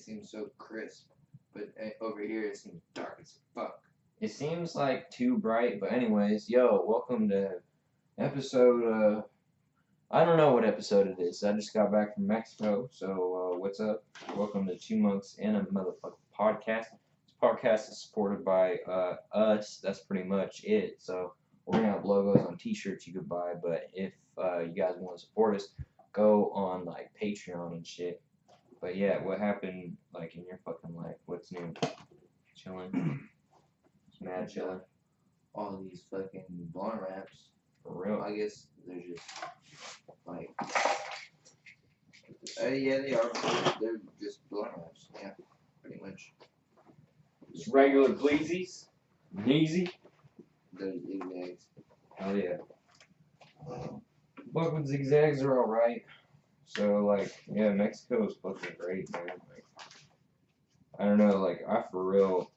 seems so crisp, but over here it seems dark as fuck. It seems like too bright, but anyways, yo, welcome to episode. I don't know what episode it is. I just got back from Mexico, so what's up? Welcome to Two Monks and a Motherfucking Podcast. This podcast is supported by us. That's pretty much it. So we're gonna have logos on T-shirts you could buy, but if you guys want to support us, go on like Patreon and shit. But yeah, what happened like in your fucking life? What's new? Chilling. Mad chilling. All these fucking blunt wraps. For real. I guess they're just like. Yeah, they are. They're just blunt wraps. Yeah, pretty much. Just regular bleezies. Neezy. Those zigzags. Hell yeah. Fucking zigzags are alright. So, like, yeah, Mexico is fucking great, man. Like, I don't know, like, I for real,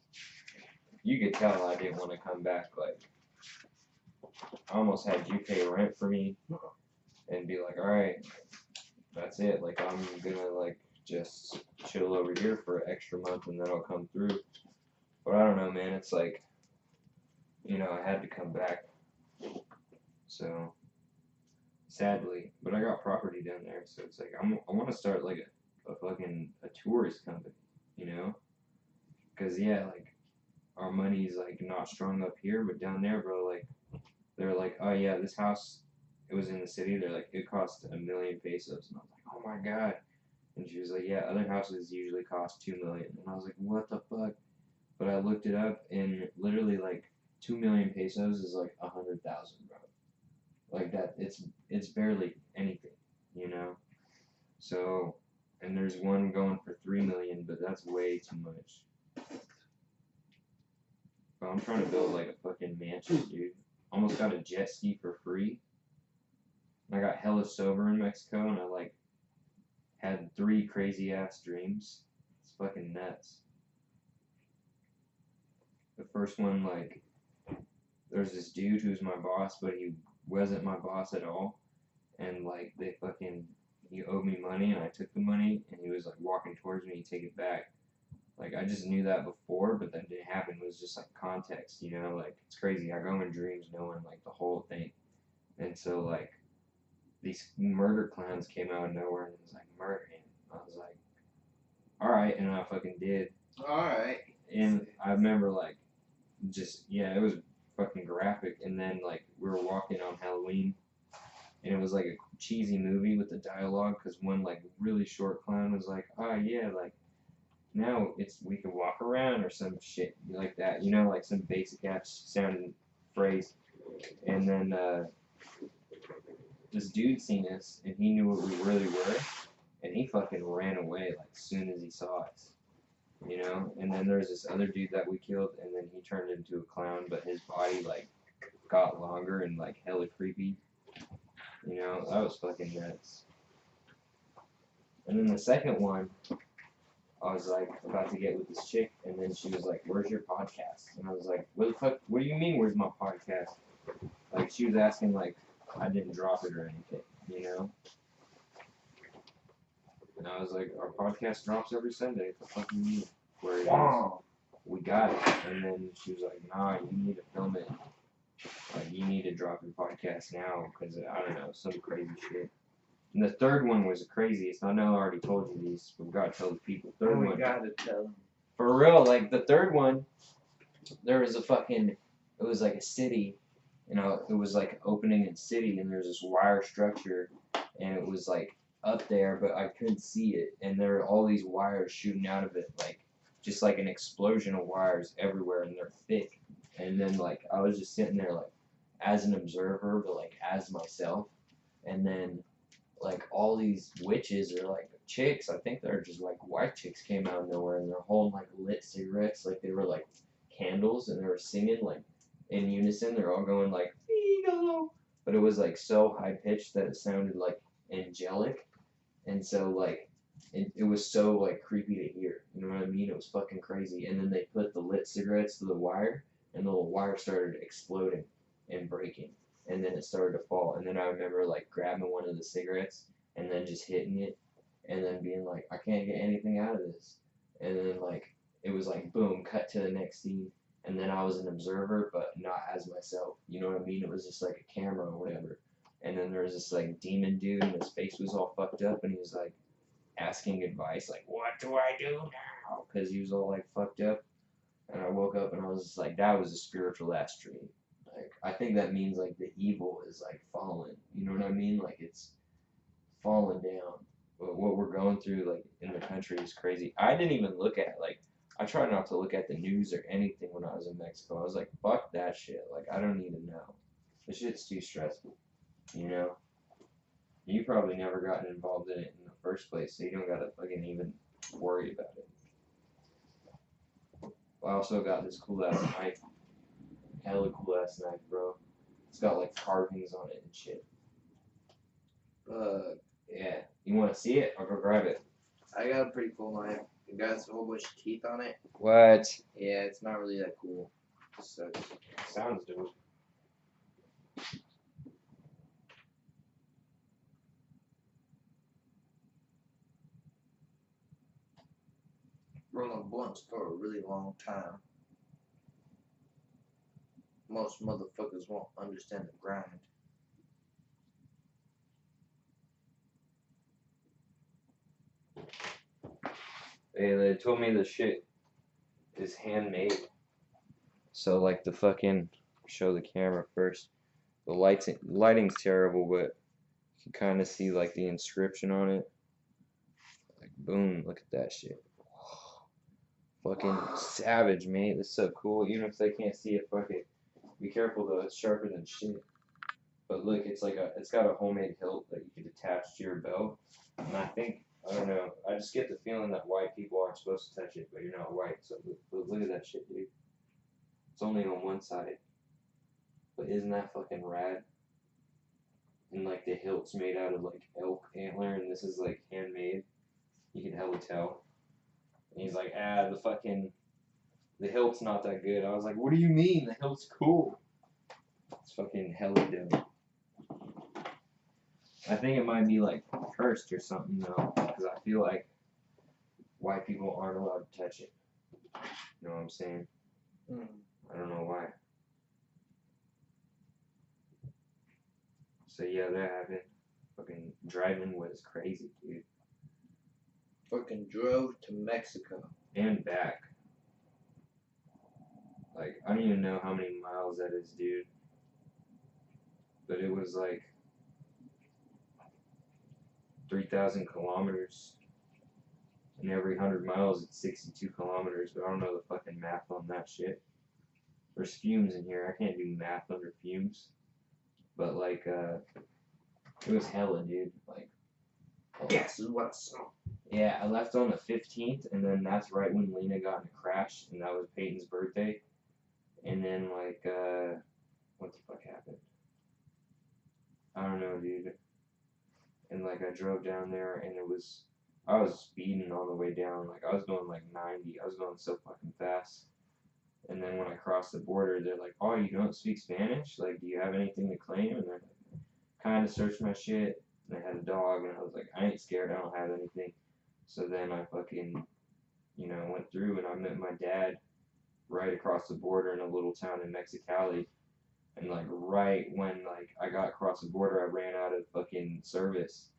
you could tell I didn't want to come back. Like, I almost had you pay rent for me and be like, alright, that's it. Like, I'm gonna, like, just chill over here for an extra month and then I'll come through. But I don't know, man. It's like, you know, I had to come back. So, sadly, but I got property down there, so it's like I want to start like a fucking tourist company, you know? Cause yeah, like our money's like not strong up here, but down there, bro, like they're like, oh yeah, this house, it was in the city. They're like, it cost 1 million pesos, and I was like, oh my god. And she was like, yeah, other houses usually cost 2 million, and I was like, what the fuck? But I looked it up, and literally like 2 million pesos is like 100,000, bro. Like that, it's barely anything, you know. So, and there's one going for 3 million, but that's way too much. But I'm trying to build like a fucking mansion, dude. Almost got a jet ski for free. I got hella sober in Mexico, and I like had 3 crazy ass dreams. It's fucking nuts. The first one, like, there's this dude who's my boss, but he wasn't my boss at all, and like he owed me money and I took the money and he was like walking towards me to take it back. Like I just knew that before, but that didn't happen. It was just like context, you know. Like it's crazy. I go in dreams knowing like the whole thing, and so like these murder clowns came out of nowhere and was like murder him. I was like, all right, and I fucking did. All right. And I remember like just yeah, it was fucking graphic. And then like we were walking on Halloween, and it was like a cheesy movie with the dialogue, because one like really short clown was like, oh yeah, like now we can walk around or some shit like that, you know, like some basic ass sounding phrase. And then this dude seen us and he knew what we really were, and he fucking ran away like soon as he saw us. You know, and then there's this other dude that we killed, and then he turned into a clown, but his body like got longer and like hella creepy. You know, that was fucking nuts. And then the second one, I was like about to get with this chick, and then she was like, "Where's your podcast?" And I was like, "What the fuck? What do you mean? Where's my podcast?" Like she was asking like I didn't drop it or anything, you know. And I was like, "Our podcast drops every Sunday. What the fuck do you mean? Where it is? We got it." And then she was like, "Nah, you need to film it. Like you need to drop your podcast now, because I don't know, some crazy shit." And the third one was the craziest. I know I already told you these, but we gotta tell the people. Third one. We gotta tell them. For real, like the third one, there was it was like a city, you know, it was like opening in city, and there's this wire structure, and it was like up there, but I couldn't see it, and there were all these wires shooting out of it, like just like an explosion of wires everywhere, and they're thick. And then like I was just sitting there like as an observer, but like as myself, and then like all these witches or like chicks, I think they're just like white chicks, came out of nowhere, and they're holding like lit cigarettes, like they were like candles, and they were singing like in unison. They're all going like Figaro, but it was like so high pitched that it sounded like angelic, and so like it was so like creepy to hear. You know what I mean? It was fucking crazy. And then they put the lit cigarettes to the wire, and the wire started exploding and breaking. And then it started to fall. And then I remember like grabbing one of the cigarettes and then just hitting it, and then being like, I can't get anything out of this. and then like it was like boom, cut to the next scene, and then I was an observer, but not as myself. You know what I mean? It was just like a camera or whatever. And then there was this like demon dude, and his face was all fucked up, and he was like asking advice, like, "What do I do now?" Because he was all like fucked up. And I woke up and I was just like, that was a spiritual ass dream. Like, I think that means like the evil is like fallen. You know what I mean? Like it's fallen down. But what we're going through like in the country is crazy. I didn't even look at like I try not to look at the news or anything when I was in Mexico. I was like, fuck that shit. Like I don't need to know. This shit's too stressful. You know? You probably never gotten involved in it in the first place, so you don't gotta fucking even worry about it. I also got this cool ass knife. Hella cool ass knife, bro. It's got like carvings on it and shit. Yeah. You wanna see it? I'll go grab it. I got a pretty cool knife. It got a whole bunch of teeth on it. What? Yeah, it's not really that cool. It sucks. Sounds dope. Rolling blunts for a really long time. Most motherfuckers won't understand the grind. Hey, they told me the shit is handmade. So like the fucking show the camera first. The lighting's terrible, but you can kind of see like the inscription on it. Like boom, look at that shit. Fucking savage, mate. This is so cool. Even if they can't see it, fuck it. Be careful though, it's sharper than shit. But look, it's got a homemade hilt that you can attach to your belt. And I don't know, I just get the feeling that white people aren't supposed to touch it, but you're not white, so look at that shit, dude. It's only on one side. But isn't that fucking rad? And like the hilt's made out of like elk antler, and this is like handmade. You can hella tell. And he's like, the hilt's not that good. I was like, what do you mean? The hilt's cool. It's fucking hella dope. I think it might be like cursed or something though, because I feel like white people aren't allowed to touch it. You know what I'm saying? I don't know why. So yeah, that happened. Fucking driving was crazy, dude. Fucking drove to Mexico. And back. Like, I don't even know how many miles that is, dude. But it was like 3,000 kilometers. And every 100 miles it's 62 kilometers, but I don't know the fucking math on that shit. There's fumes in here. I can't do math under fumes. But like, it was hella, dude. Like, Gas is what I smell. yeah, I left on the 15th, and then that's right when Lena got in a crash, and that was Peyton's birthday. And then, like, what the fuck happened? I don't know, dude. And, like, I drove down there, and I was speeding on the way down. Like, I was going, like, 90. I was going so fucking fast. And then when I crossed the border, they're like, oh, you don't speak Spanish? Like, do you have anything to claim? And they're like, kind of searched my shit. And I had a dog, and I was like, I ain't scared. I don't have anything. So then I fucking, went through, and I met my dad right across the border in a little town in Mexicali. And like right when like I got across the border, I ran out of fucking service,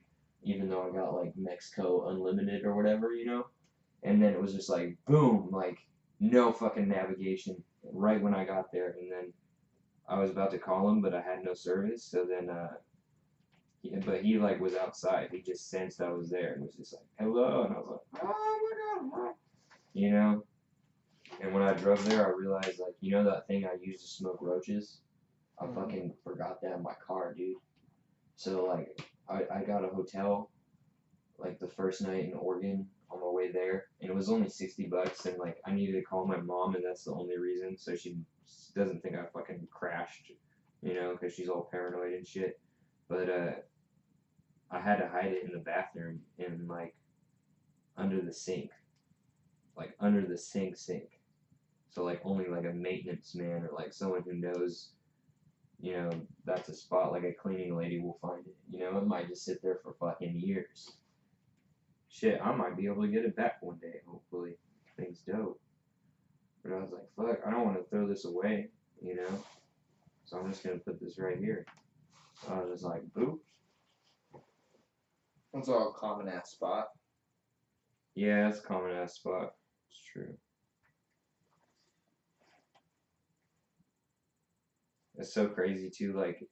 even though I got like Mexico Unlimited or whatever, And then it was just like boom, like no fucking navigation right when I got there. And then I was about to call him, but I had no service. So then, but he like was outside. He just sensed I was there and was just like hello, and I was like oh my god, And when I drove there, I realized, like, that thing I used to smoke roaches? I fucking forgot that in my car, dude. So, like, I got a hotel, like, the first night in Oregon on my way there, and it was only $60, and, like, I needed to call my mom, and that's the only reason, so she doesn't think I fucking crashed, because she's all paranoid and shit. But, I had to hide it in the bathroom, in, like, under the sink. Like, under the sink. So, like, only, like, a maintenance man or, like, someone who knows, that's a spot, like, a cleaning lady will find it. It might just sit there for fucking years. Shit, I might be able to get it back one day, hopefully. thing's dope. But I was like, fuck, I don't want to throw this away, you know? So I'm just gonna put this right here. I was just like, boop. It's all a common ass spot. Yeah, it's a common ass spot. It's true. It's so crazy too, like,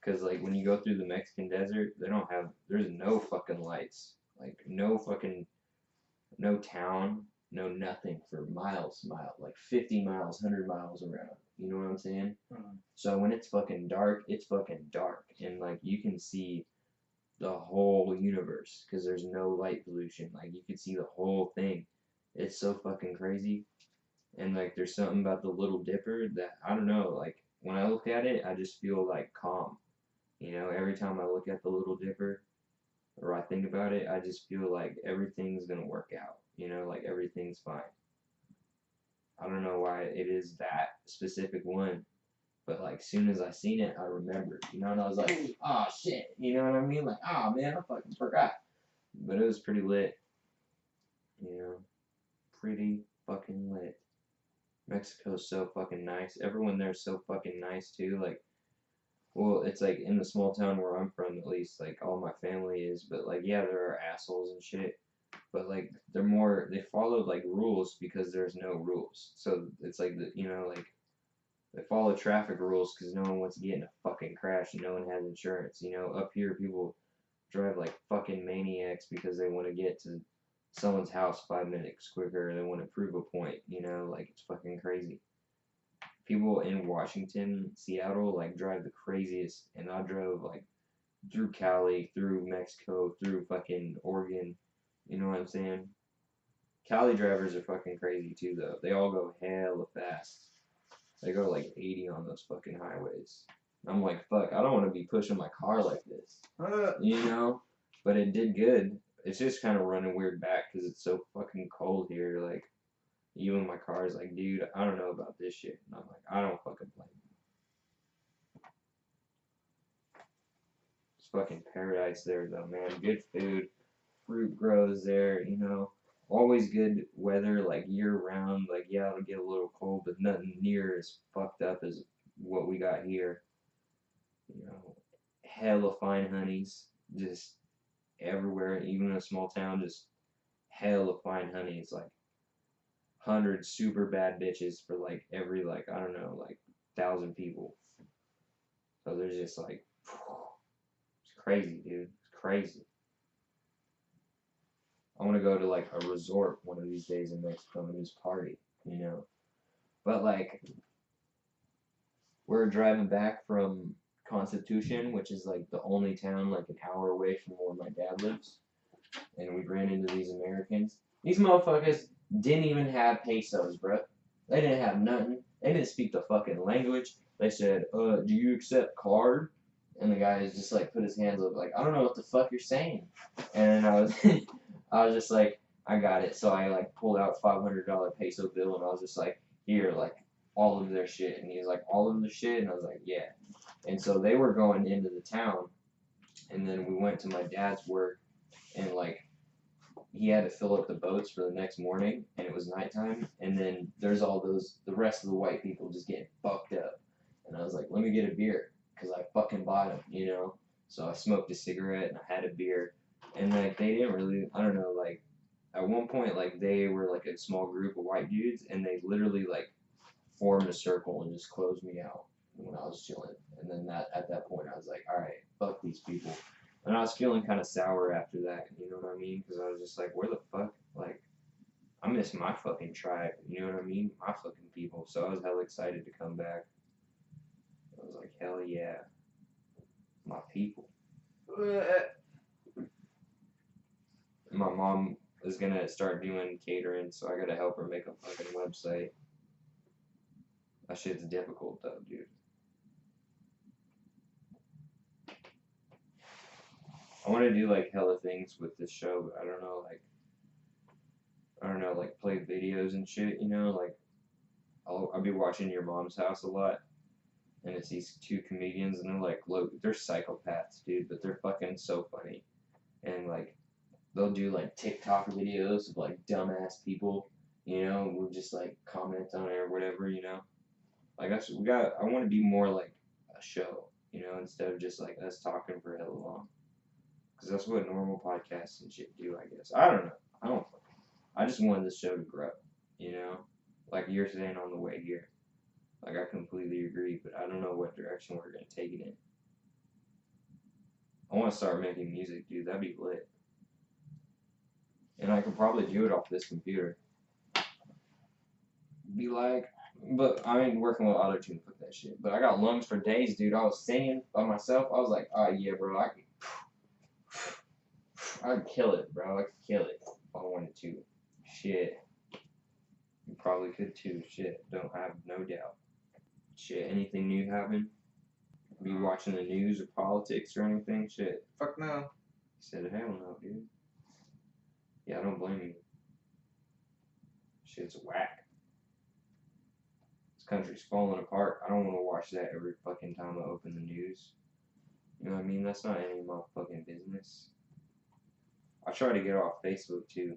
cause like when you go through the Mexican desert, there's no fucking lights, like no town, no nothing for miles, like 50 miles, 100 miles around. You know what I'm saying? Mm-hmm. So when it's fucking dark, and like you can see the whole universe because there's no light pollution. Like you can see the whole thing. It's so fucking crazy. And like there's something about the Little Dipper that I don't know, like when I look at it I just feel like calm. You know, every time I look at the Little Dipper or I think about it, I just feel like everything's gonna work out. You know, like everything's fine. I don't know why it is that specific one, but like soon as I seen it I remembered, you know, and I was like, oh shit, you know what I mean? Like, oh man, I fucking forgot. But it was pretty lit. You know, pretty fucking lit. Mexico's so fucking nice. Everyone there's so fucking nice too. Like, well, it's like in the small town where I'm from, at least, like all my family is. But like, yeah, there are assholes and shit. But like, they follow like rules because there's no rules. So it's like like they follow traffic rules because no one wants to get in a fucking crash and no one has insurance. You know, up here people drive like fucking maniacs because they want to get to someone's house 5 minutes quicker. They want to prove a point, you know, like it's fucking crazy. People in Washington, Seattle, like drive the craziest, and I drove like through Cali, through Mexico, through fucking Oregon. You know what I'm saying? Cali drivers are fucking crazy too, though. They all go hella fast. They go like 80 on those fucking highways. I'm like, fuck, I don't want to be pushing my car like this, you know? But it did good. It's just kind of running weird back because it's so fucking cold here. Like, even my car's like, dude, I don't know about this shit. And I'm like, I don't fucking blame you. It's fucking paradise there, though, man. Good food. Fruit grows there, you know. Always good weather, like year-round. Like, yeah, it'll get a little cold, but nothing near as fucked up as what we got here. You know, hella fine honeys. Just everywhere, even in a small town, just hella fine honeys. Like, 100 super bad bitches for like every like I don't know like 1,000 people. So there's just like it's crazy, dude. It's crazy. I want to go to like a resort one of these days in Mexico and just party, you know. But like we're driving back from Constitution, which is like the only town like an hour away from where my dad lives, and we ran into these Americans. These motherfuckers didn't even have pesos, bro. They didn't have nothing. They didn't speak the fucking language. They said, do you accept card? And the guy just like put his hands up like, I don't know what the fuck you're saying. And I was I was just like, I got it. So I like pulled out $500 peso bill and I was just like, here, like all of their shit. And he was like, all of the shit? And I was like, yeah. And so they were going into the town, and then we went to my dad's work, and like he had to fill up the boats for the next morning, and it was nighttime, and then there's all the rest of the white people just getting fucked up, and I was like, let me get a beer, because I fucking bought them, you know. So I smoked a cigarette and I had a beer, and like they didn't really, I don't know, like at one point like they were like a small group of white dudes, and they literally like formed a circle and just closed me out when I was chilling. And then at that point I was like, all right, fuck these people. And I was feeling kind of sour after that, you know what I mean? Because I was just like, where the fuck, like, I miss my fucking tribe, you know what I mean? My fucking people. So I was hella excited to come back. I was like, hell yeah, my people. My mom is gonna start doing catering, so I gotta help her make a fucking website. That shit's difficult though, dude. I want to do like hella things with this show, but I don't know, like play videos and shit, you know, like I'll be watching Your Mom's House a lot, and it's these two comedians, and they're like, look, they're psychopaths, dude, but they're fucking so funny, and like they'll do like TikTok videos of like dumbass people, you know, we'll just like comment on it or whatever, you know. Like I want to be more like a show, you know, instead of just like us talking for hella long. Because that's what normal podcasts and shit do, I guess. I don't know. I just wanted this show to grow, you know? Like you're saying on the way here. Like, I completely agree, but I don't know what direction we're going to take it in. I want to start making music, dude. That'd be lit. And I could probably do it off this computer. Be like, but I ain't working with autotune for that shit. But I got lungs for days, dude. I was singing by myself. I was like, oh yeah, bro, I'd kill it, bro. I could kill it if I wanted to. Shit. You probably could too. Shit. Don't have no doubt. Shit. Anything new happen? Be watching the news or politics or anything? Shit. Fuck no. He said, hell no, dude. Yeah, I don't blame you. Shit's whack. This country's falling apart. I don't want to watch that every fucking time I open the news. You know what I mean? That's not any of my fucking business. I try to get off Facebook too.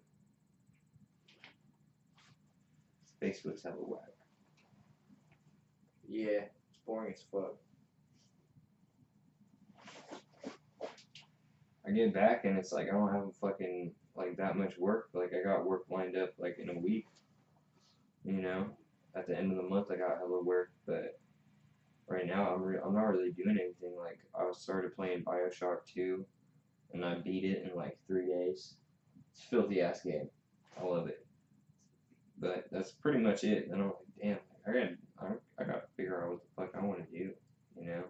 Facebook's hella whack. Yeah, it's boring as fuck. I get back and it's like I don't have a fucking like that much work. Like I got work lined up like in a week. You know, at the end of the month I got hella work, but right now I'm not really doing anything. Like I started playing BioShock 2, and I beat it in like 3 days. It's a filthy ass game. I love it. But that's pretty much it. And I'm like, damn, I gotta figure out what the fuck I want to do. You know,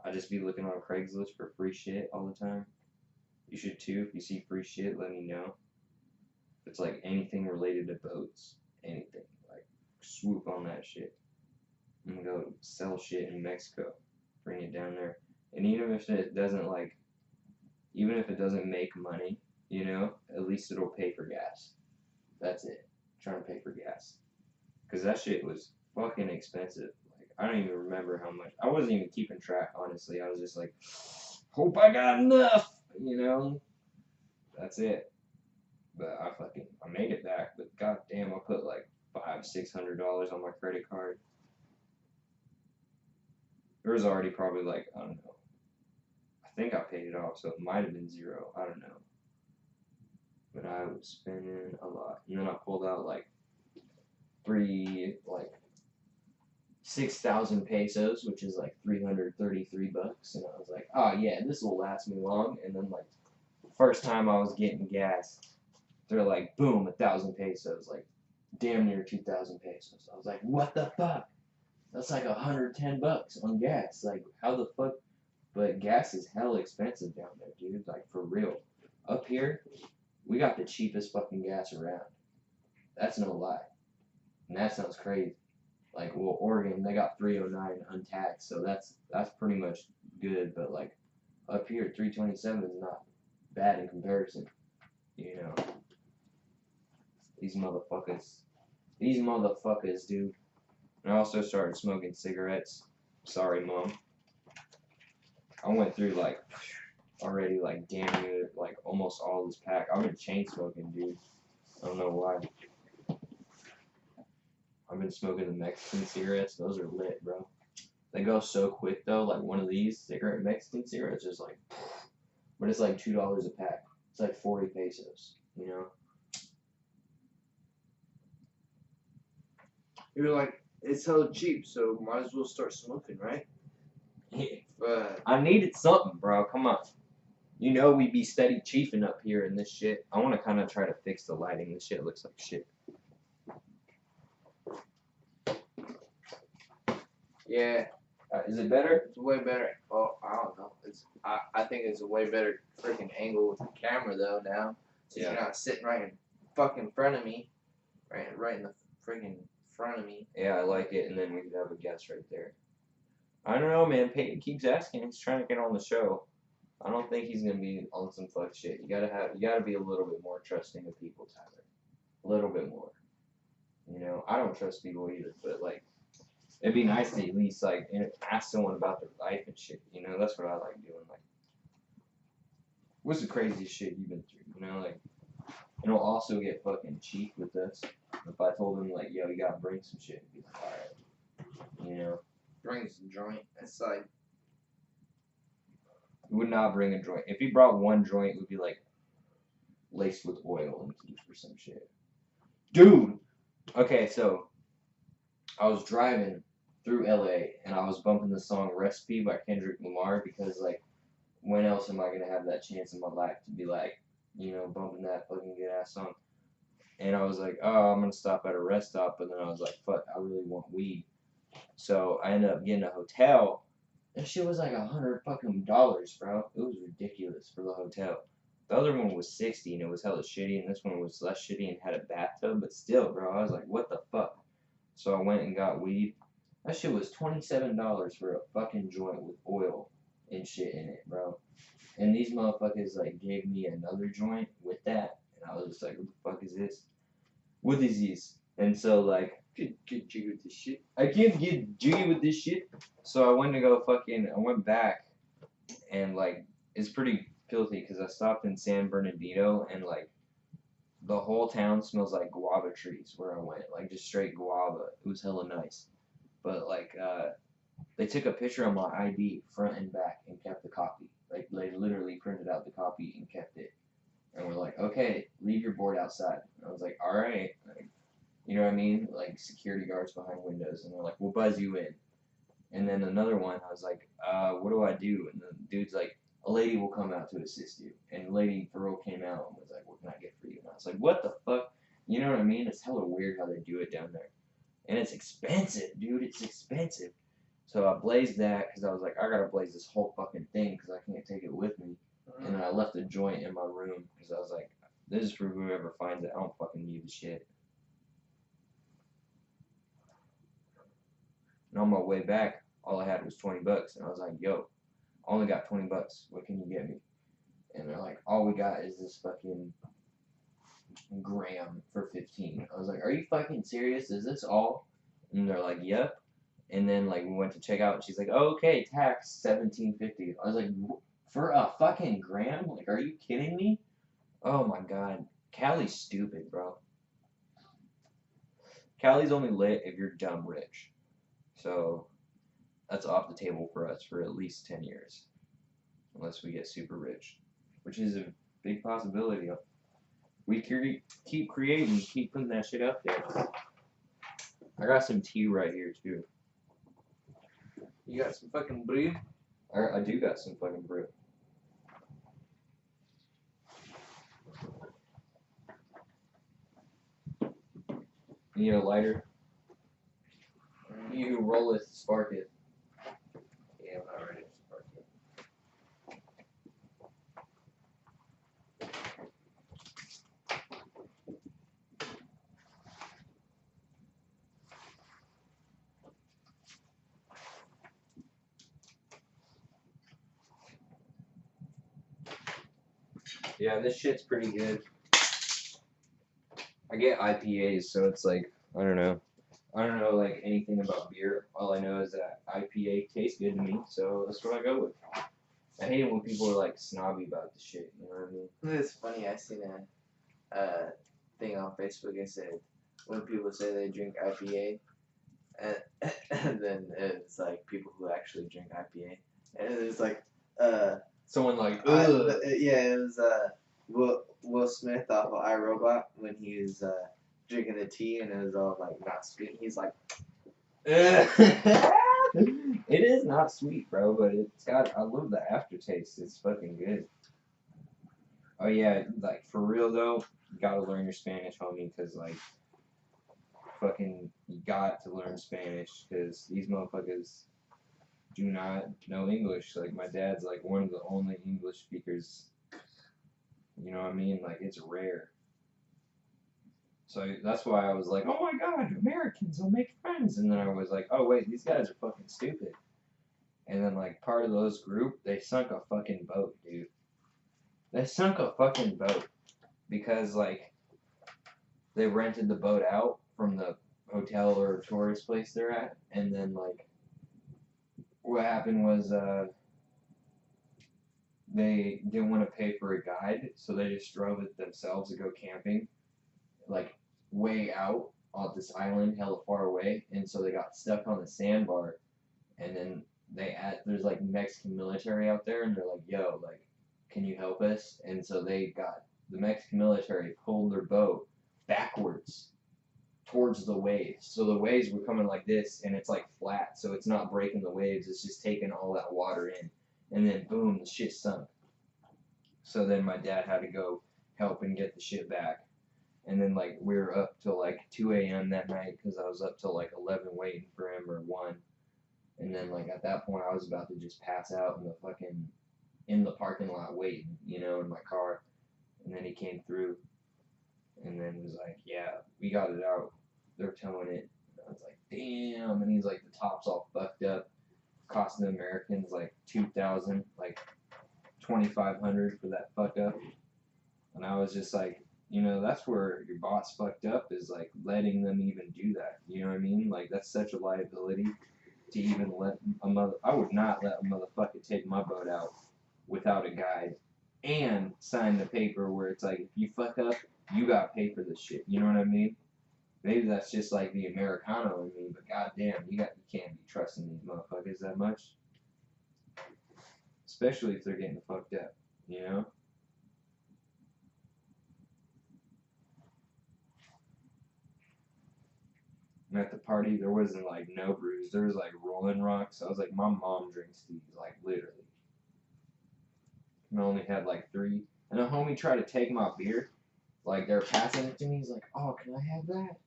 I just be looking on Craigslist for free shit all the time. You should too. If you see free shit, let me know. If it's like anything related to boats, anything, like swoop on that shit. I'm gonna go sell shit in Mexico, bring it down there, and even if it doesn't make money, you know, at least it'll pay for gas. That's it. Trying to pay for gas, cause that shit was fucking expensive. Like I don't even remember how much. I wasn't even keeping track, honestly. I was just like, hope I got enough, you know. That's it. But I made it back. But goddamn, I put like $500-600 on my credit card. There was already probably like, I don't know. I think I paid it off, so it might have been zero. I don't know. But I was spending a lot. And then I pulled out like 6,000 pesos, which is like 333 bucks. And I was like, oh yeah, this will last me long. And then like, first time I was getting gas, they're like, boom, 1,000 pesos. Like, damn near 2,000 pesos. I was like, what the fuck? That's like 110 bucks on gas. Like, how the fuck? But gas is hella expensive down there, dude. Like, for real. Up here, we got the cheapest fucking gas around. That's no lie. And that sounds crazy. Like, well, Oregon, they got 309 untaxed, so that's pretty much good. But like, up here, 327 is not bad in comparison. You know, these motherfuckers, dude. And I also started smoking cigarettes. Sorry, Mom. I went through like already like damn near like almost all this pack. I've been chain smoking, dude. I don't know why. I've been smoking the Mexican cigarettes. Those are lit, bro. They go so quick though. Like one of these Mexican cigarettes is like, but it's like $2 a pack. It's like 40 pesos. You know. You're like, it's hella cheap, so might as well start smoking, right? Yeah. But I needed something, bro. Come on. You know we be steady chiefing up here in this shit. I want to kind of try to fix the lighting. This shit looks like shit. yeah, Is it better? it's way better. Oh, I don't know. I think it's a way better freaking angle with the camera though now. So Yeah. you're not sitting right in fucking front of me, right in the freaking front of me. Yeah, I like it. And then we could have a guest right there. I don't know, man. Peyton keeps asking. He's trying to get on the show. I don't think he's gonna be on some fuck shit. You gotta be a little bit more trusting of people, Tyler. A little bit more. You know, I don't trust people either, but like, it'd be nice to at least like ask someone about their life and shit. You know, that's what I like doing. Like, what's the craziest shit you've been through? You know, like, and he'll also get fucking cheap with us. If I told him, like, yo, you gotta bring some shit, he'd be like, alright. You know? Bring some joint. It's like, He would not bring a joint. If he brought one joint, it would be like laced with oil and Kieffer or some shit. Dude! Okay, so I was driving through LA and I was bumping the song Recipe by Kendrick Lamar because, like, when else am I gonna have that chance in my life to be like, you know, bumping that fucking good ass song? And I was like, oh, I'm gonna stop at a rest stop, but then I was like, fuck, I really want weed. So I ended up getting a hotel. That shit was like $100 fucking dollars, bro. It was ridiculous for the hotel. The other one was 60 and it was hella shitty, and this one was less shitty and had a bathtub, but still, bro, I was like, what the fuck? So I went and got weed. That shit was $27 for a fucking joint with oil and shit in it, bro. And these motherfuckers like gave me another joint with that, and I was just like, what the fuck is this? What is this? And so like, get jiggy with this shit. I can't get jiggy with this shit. So I went to go fucking, I went back, and like, it's pretty filthy because I stopped in San Bernardino, and like, the whole town smells like guava trees where I went, like just straight guava. It was hella nice. But like, they took a picture of my ID front and back and kept the copy. Like, they literally printed out the copy and kept it. And we're like, okay, leave your board outside. And I was like, all right. Like, you know what I mean? Like, security guards behind windows. And they're like, we'll buzz you in. And then another one, I was like, what do I do? And the dude's like, a lady will come out to assist you. And Lady for real came out and was like, what can I get for you? And I was like, what the fuck? You know what I mean? It's hella weird how they do it down there. And it's expensive, dude. It's expensive. So I blazed that because I was like, I gotta blaze this whole fucking thing because I can't take it with me. And then I left a joint in my room because I was like, this is for whoever finds it. I don't fucking need the shit. And on my way back, all I had was $20. And I was like, yo, I only got $20. What can you get me? And they're like, all we got is this fucking gram for 15. I was like, are you fucking serious? Is this all? And they're like, yep. And then like we went to check out and she's like, oh, okay, tax $17.50. I was like, for a fucking gram? Like, are you kidding me? Oh my god. Cali's stupid, bro. Cali's only lit if you're dumb rich. So that's off the table for us for at least 10 years. Unless we get super rich. Which is a big possibility. We keep creating, keep putting that shit up there. I got some tea right here too. You got some fucking brew? I do got some fucking brew. You need a lighter? You roll it, spark it. Yeah, I'm not ready to spark it. Yeah, this shit's pretty good. I get IPAs, so it's like, I don't know like anything about beer. All I know is that IPA tastes good to me, so that's what I go with. I hate it when people are like snobby about the shit, you know what I mean? It's funny, I seen a thing on Facebook that said when people say they drink IPA, and then it's like people who actually drink IPA, and it's like Someone like, yeah, it was Will Smith off of iRobot when he was drinking the tea and it was all like not sweet. He's like, it is not sweet, bro, but it's got, I love the aftertaste. It's fucking good. Oh yeah, like for real though, you gotta learn your Spanish, homie, because like, fucking, you got to learn Spanish, because these motherfuckers do not know English. Like, my dad's like one of the only English speakers, you know what I mean? Like, it's rare. So that's why I was like, oh my god, Americans will make friends. And then I was like, oh wait, these guys are fucking stupid. And then like part of those group, they sunk a fucking boat, dude. They sunk a fucking boat. Because like, they rented the boat out from the hotel or tourist place they're at. And then like, what happened was, they didn't want to pay for a guide, so they just drove it themselves to go camping, like way out on this island, hella far away, and so they got stuck on the sandbar, and then there's like Mexican military out there, and they're like, yo, like, can you help us? And so the Mexican military pulled their boat backwards towards the waves. So the waves were coming like this, and it's like flat, so it's not breaking the waves. It's just taking all that water in, and then boom, the shit sunk. So then my dad had to go help and get the shit back, and then like we were up till like 2 a.m. that night because I was up till like 11 waiting for him or 1, and then like at that point I was about to just pass out in the parking lot waiting, you know, in my car, and then he came through, and then was like, yeah, we got it out. They're towing it. I was like, damn. And he's like, the top's all fucked up. Cost the Americans like 2,000, like 2,500 for that fuck up. And I was just like, you know, that's where your boss fucked up, is like letting them even do that. You know what I mean? Like that's such a liability to even let I would not let a motherfucker take my boat out without a guide and sign the paper where it's like, if you fuck up, you got to pay for this shit. You know what I mean? Maybe that's just like the Americano in me, but goddamn, you can't be trusting these motherfuckers that much, especially if they're getting fucked up. You know? And at the party, there wasn't like no brews. There was like Rolling Rocks. I was like, my mom drinks these, like literally. And I only had like 3. And a homie tried to take my beer. Like they're passing it to me. He's like, oh, can I have that?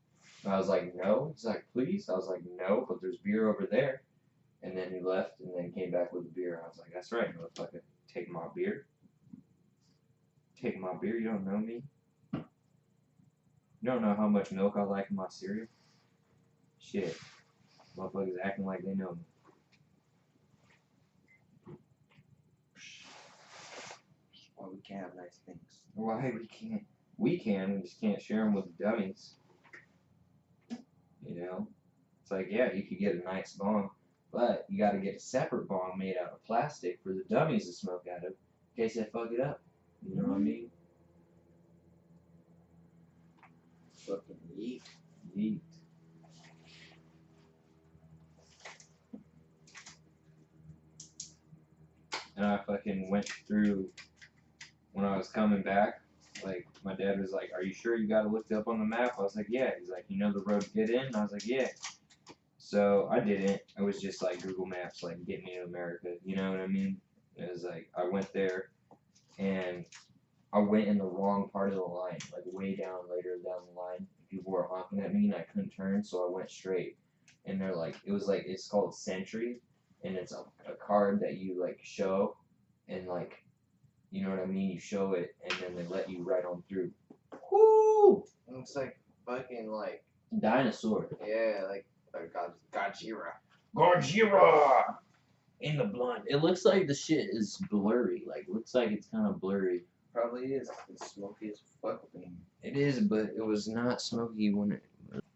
And I was like, no. He's like, please. I was like, no, but there's beer over there. And then he left and then came back with the beer. I was like, that's right, motherfucker. Take my beer. Take my beer. You don't know me. You don't know how much milk I like in my cereal. Shit. Motherfuckers acting like they know me. Why we can't have nice things. Why we can't? We can. We just can't share them with the dummies. You know? It's like, yeah, you could get a nice bong, but you got to get a separate bong made out of plastic for the dummies to smoke out of in case they fuck it up. You know what I mean? Fucking yeet. Yeet. And I fucking went through, when I was coming back, like, my dad was like, are you sure you got to look it up on the map? I was like, yeah. He's like, you know the road to get in? And I was like, yeah. So I didn't. It was just like Google Maps, like, get me to America. You know what I mean? It was like, I went there, and I went in the wrong part of the line, like way down later down the line. People were honking at me, and I couldn't turn, so I went straight. And they're like, it's called Sentry, and it's a card that you like show, and like, you know what I mean? You show it, and then they let you right on through. Woo! Looks like fucking like Dinosaur. yeah, like Godzilla. Godzilla! In the blonde. It looks like the shit is blurry. Like, looks like it's kind of blurry. Probably is. It's smoky as fuck. It is, but it was not smoky when it.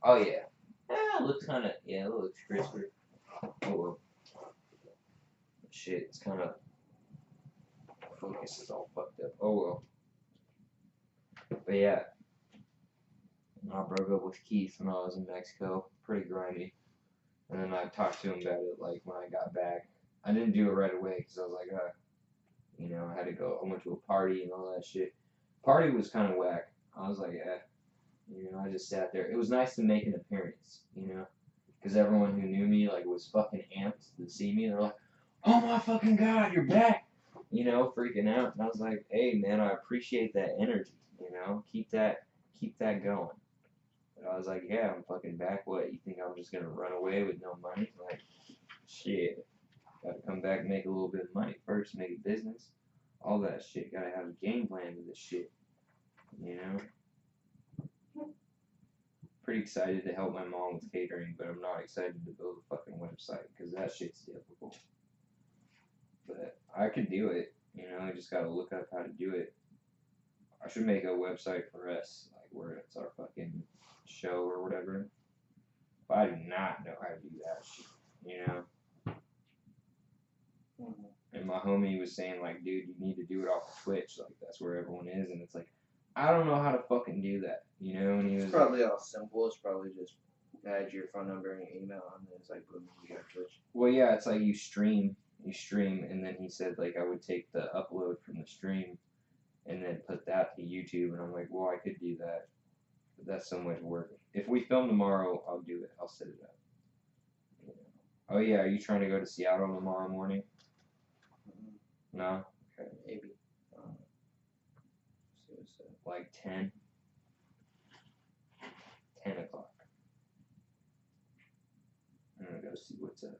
Oh yeah. Yeah, it looks kind of. Yeah, it looks crisper. Oh well. Shit, it's kind of. Focus is all fucked up. Oh well. But yeah. I broke up with Keith when I was in Mexico. Pretty grimy. And then I talked to him about it, like, when I got back. I didn't do it right away because I was like, you know, I had to go. I went to a party and all that shit. Party was kind of whack. I was like, you know, I just sat there. It was nice to make an appearance, you know, because everyone who knew me, like, was fucking amped to see me. They're like, oh my fucking God, you're back, you know, freaking out. And I was like, hey, man, I appreciate that energy, you know, keep that going. And I was like, yeah, I'm fucking back. What, you think I'm just going to run away with no money? Like, shit. Gotta come back and make a little bit of money first, make a business. All that shit. Gotta have a game plan to this shit. You know? Pretty excited to help my mom with catering, but I'm not excited to build a fucking website, because that shit's difficult. But I could do it. You know, I just gotta look up how to do it. I should make a website for us, like where it's our fucking show or whatever. But I do not know how to do that shit. You know? And my homie was saying, like, dude, you need to do it off of Twitch. Like, that's where everyone is. And it's like, I don't know how to fucking do that, you know? And he was It's probably all simple. It's probably just add your phone number and your email, and then it's like, boom, you got Twitch. well, yeah, it's like you stream, and then he said, like, I would take the upload from the stream and then put that to YouTube. And I'm like, well, I could do that. But that's so much work. If we film tomorrow, I'll do it. I'll set it up. You know? Oh, yeah, are you trying to go to Seattle tomorrow morning? No? Okay, maybe. See what's up. Like 10? 10 o'clock. I'm gonna go see what's up.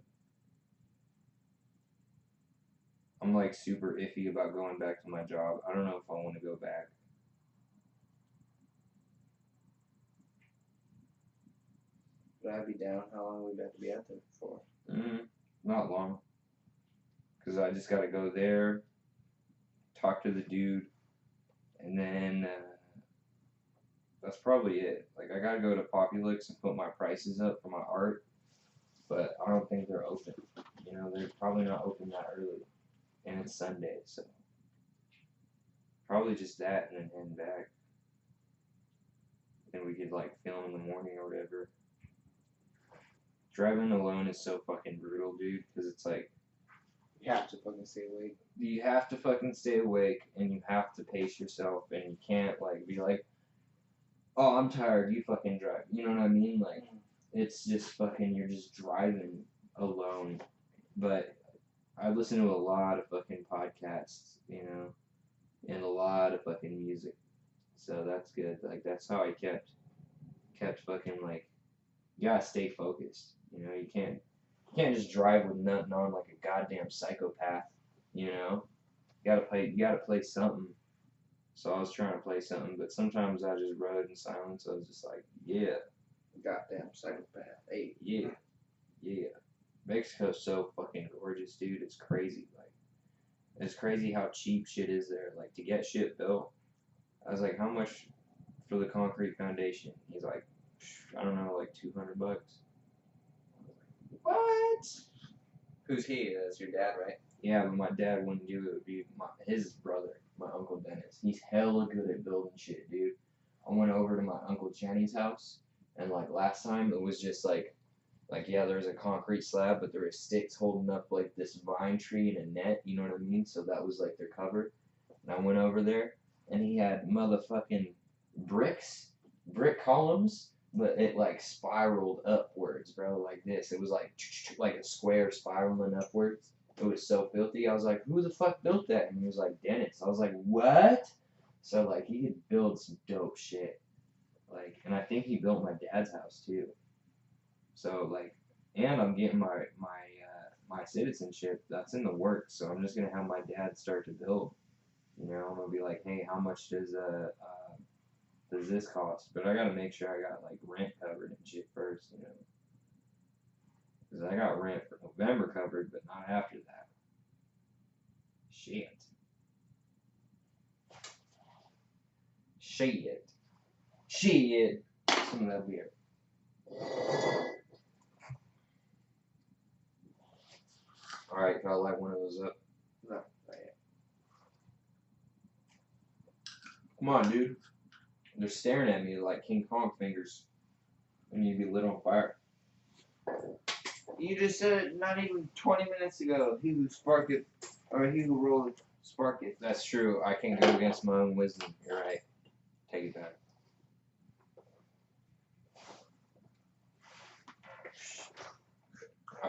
I'm like super iffy about going back to my job. I don't know if I want to go back. But I'd be down. How long would we have to be out there for? Not long. Because I just gotta go there, talk to the dude, and then that's probably it. Like, I gotta go to Populix and put my prices up for my art, but I don't think they're open. You know, they're probably not open that early, and it's Sunday, so probably just that, and then head back. Then we could like film in the morning or whatever. Driving alone is so fucking brutal, dude, because it's like You have to fucking stay awake. you have to fucking stay awake, and you have to pace yourself, and you can't like be like, oh, I'm tired, you fucking drive. You know what I mean? Like, it's just fucking, you're just driving alone. But I listen to a lot of fucking podcasts, you know, and a lot of fucking music. So that's good. Like, that's how I kept fucking, like, you gotta stay focused. You know, you can't just drive with nothing on like a goddamn psychopath, you know? You gotta play something. So I was trying to play something, but sometimes I just rode in silence. I was just like, yeah. Goddamn psychopath. Hey. Yeah. Yeah. Mexico's so fucking gorgeous, dude. It's crazy. Like, it's crazy how cheap shit is there. Like, to get shit built. I was like, how much for the concrete foundation? He's like, I don't know, like $200. What? Who's he? That's your dad, right? Yeah, but my dad wouldn't do it. It would be his brother, my Uncle Dennis. He's hella good at building shit, dude. I went over to my Uncle Jenny's house, and like last time it was just like yeah, there was a concrete slab, but there were sticks holding up like this vine tree and a net, you know what I mean? So that was like their cover. And I went over there, and he had motherfucking brick columns, but it like spiraled upwards, bro, like this. It was like a square spiraling upwards. It was so filthy. I was like, who the fuck built that? And he was like, Dennis. I was like, what? So like he could build some dope shit. Like, and I think he built my dad's house too. So like, and I'm getting my citizenship. That's in the works. So I'm just gonna have my dad start to build. You know, I'm gonna be like, hey, how much does this cost? But I gotta make sure I got like rent covered and shit first, you know. Because I got rent for November covered, but not after that. Shit. Some of that beer. Alright, can I light one of those up? No, not yet. Come on, dude. They're staring at me like King Kong fingers. I need to be lit on fire. You just said it not even 20 minutes ago. He who spark it, or he who rolled it, spark it. That's true. I can go against my own wisdom. You're right. Take it back.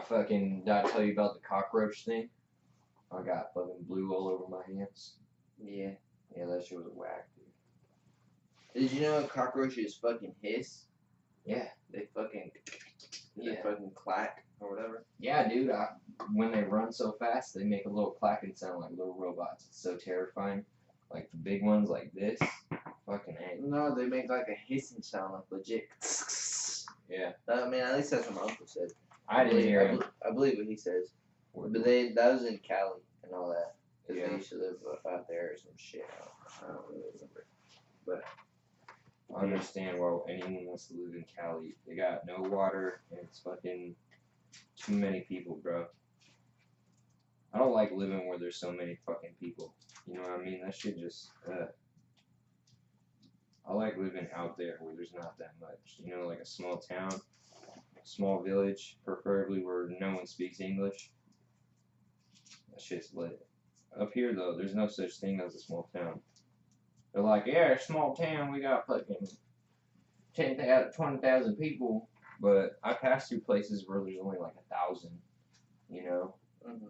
Did I tell you about the cockroach thing? I got fucking blue all over my hands. Yeah. Yeah, that shit was whack, dude. Did you know cockroaches fucking hiss? Yeah. They fucking clack or whatever. Yeah, dude. When they run so fast, they make a little clacking sound like little robots. It's so terrifying. Like the big ones like this. Fucking A. No, they make like a hissing sound, like legit. Yeah. I mean, at least that's what my uncle said. I didn't hear him. I believe what he says. But that was in Cali and all that. Because Yeah. they used to live out there or some shit. I don't really remember. But I understand why anyone wants to live in Cali. They got no water and it's fucking too many people, bro. I don't like living where there's so many fucking people. You know what I mean? That shit just. I like living out there where there's not that much. You know, like a small town, small village, preferably where no one speaks English. That shit's lit. Up here though, there's no such thing as a small town. They're like, yeah, small town, we got fucking 10,000, 20,000 people. But I pass through places where there's only like 1,000, you know.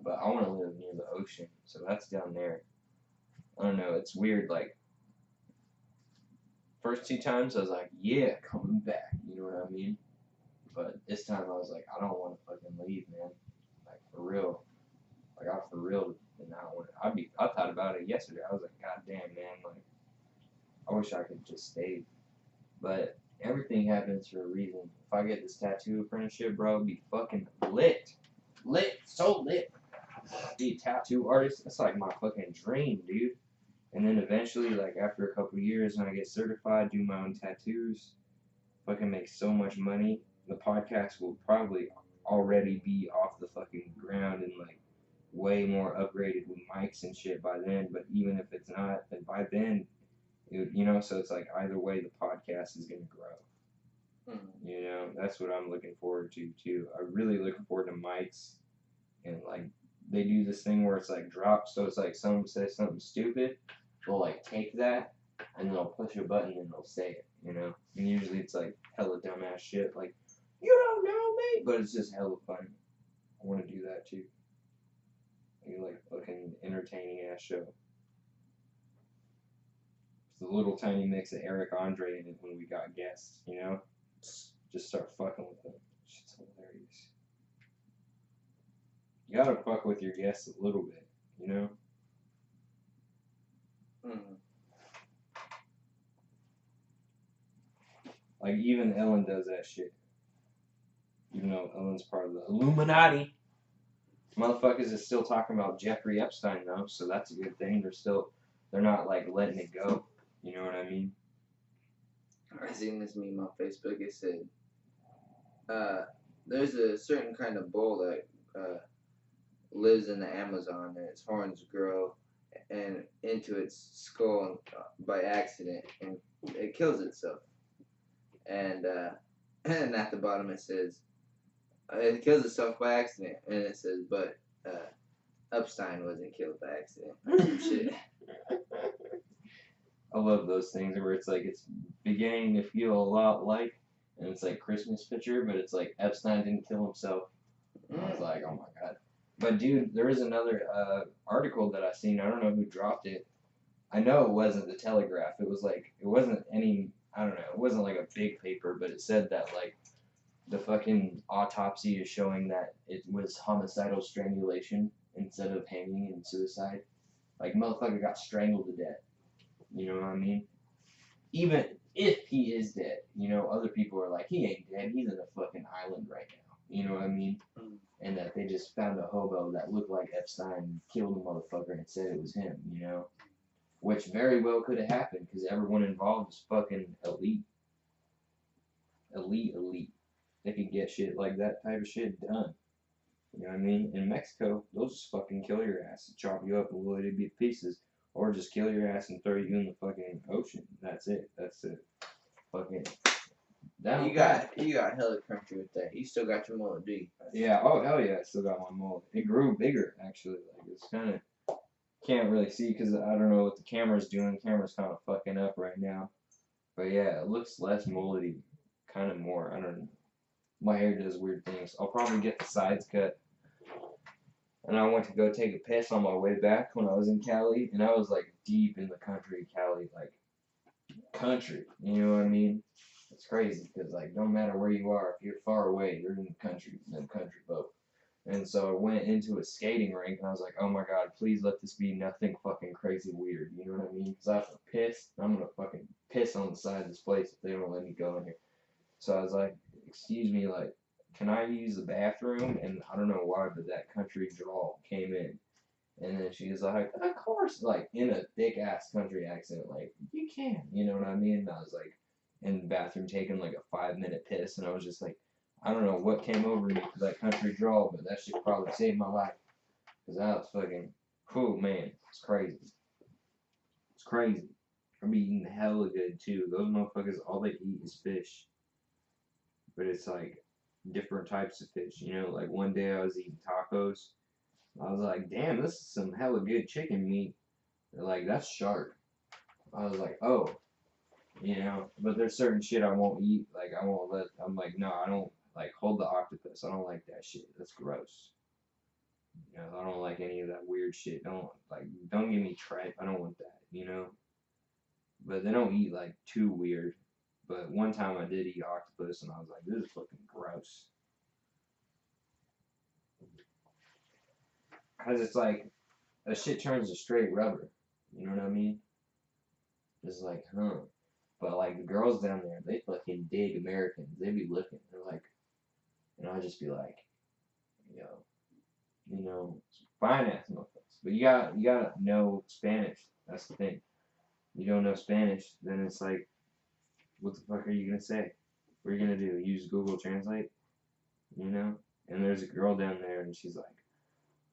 But I want to live near the ocean, so that's down there. I don't know, it's weird. Like, first 2 times I was like, yeah, coming back, you know what I mean? But this time I was like, I don't want to fucking leave, man. Like, for real. Like, I for real did not want to. I thought about it yesterday. I was like, God damn, man. Like, I wish I could just stay. But everything happens for a reason. If I get this tattoo apprenticeship, bro, it'd be fucking lit. Lit. So lit. Be a tattoo artist. That's like my fucking dream, dude. And then eventually, like, after a couple years, when I get certified, do my own tattoos, fucking make so much money. The podcast will probably already be off the fucking ground and, like, way more upgraded with mics and shit by then. But even if it's not, then by then, you know, so it's like either way, the podcast is going to grow. You know, that's what I'm looking forward to, too. I really look forward to mics. And, like, they do this thing where it's, like, dropped. So it's like someone says something stupid. They'll, like, take that and they'll push a button and they'll say it, you know? And usually it's, like, hella dumbass shit. Like, you don't know me. But it's just hella funny. I want to do that, too. Like, fucking entertaining ass show. It's a little tiny mix of Eric Andre in it when we got guests, you know? Just start fucking with them. Shit's hilarious. You gotta fuck with your guests a little bit, you know? Like, even Ellen does that shit. Even though Ellen's part of the Illuminati. Motherfuckers is still talking about Jeffrey Epstein, though, so that's a good thing. They're not, like, letting it go. You know what I mean? I seen this meme on Facebook. It said, there's a certain kind of bull that lives in the Amazon, and its horns grow and into its skull by accident, and it kills itself. And and at the bottom it says, it kills itself by accident, and it says, but Epstein wasn't killed by accident. Some shit. I love those things where it's like it's beginning to feel a lot like, and it's like Christmas picture, but it's like Epstein didn't kill himself. And I was like, oh my god. But dude, there is another article that I seen. I don't know who dropped it. I know it wasn't the Telegraph. It was like it wasn't any. I don't know. It wasn't like a big paper, but it said that like the fucking autopsy is showing that it was homicidal strangulation instead of hanging and suicide. Like motherfucker got strangled to death. You know what I mean? Even if he is dead, you know, other people are like, he ain't dead. He's in a fucking island right now. You know what I mean? And that they just found a hobo that looked like Epstein, killed the motherfucker, and said it was him, you know? Which very well could have happened, because everyone involved is fucking elite. Elite. They could get shit like that type of shit done. You know what I mean? In Mexico, they'll just fucking kill your ass, chop you up and will it be pieces, or just kill your ass and throw you in the fucking ocean. That's it. Fucking. You got hella country with that. You still got your mullet, D. Yeah, oh hell yeah, I still got my mullet. It grew bigger actually. Like it's kind of can't really see because I don't know what the camera's doing. The camera's kind of fucking up right now. But yeah, it looks less mullety, kind of more. I don't know. My hair does weird things. I'll probably get the sides cut. And I went to go take a piss on my way back when I was in Cali, and I was like deep in the country, Cali, like country. You know what I mean? It's crazy because like no matter where you are, if you're far away, you're in the country boat. And so I went into a skating rink and I was like, oh my god, please let this be nothing fucking crazy weird. You know what I mean? Because I have to piss. I'm gonna fucking piss on the side of this place if they don't let me go in here. So I was like, excuse me, like, can I use the bathroom? And I don't know why, but that country drawl came in. And then she was like, of course, like, in a thick-ass country accent, like, you can, you know what I mean? And I was like, in the bathroom taking, like, a 5-minute piss, and I was just like, I don't know what came over me for that country drawl, but that shit probably saved my life. Cause that was fucking, whew, man, it's crazy. It's crazy. I'm eating hella good too. Those motherfuckers, all they eat is fish. But it's like different types of fish. You know, like one day I was eating tacos. I was like, damn, this is some hella good chicken meat. They're like, that's shark. I was like, oh, you know. But there's certain shit I won't eat. Like I won't let. I'm like, no, I don't like hold the octopus. I don't like that shit. That's gross. You know, I don't like any of that weird shit. Don't give me tripe. I don't want that. You know. But they don't eat like too weird. But one time I did eat octopus and I was like, this is fucking gross. Cause it's like that shit turns to straight rubber. You know what I mean? It's like, huh. But like the girls down there, they fucking dig Americans. They be looking. They're like, and I just be like, yo, you know, fine ass motherfuckers. But you gotta know Spanish. That's the thing. You don't know Spanish, then it's like, what the fuck are you gonna say? What are you gonna do? Use Google Translate? You know? And there's a girl down there, and she's like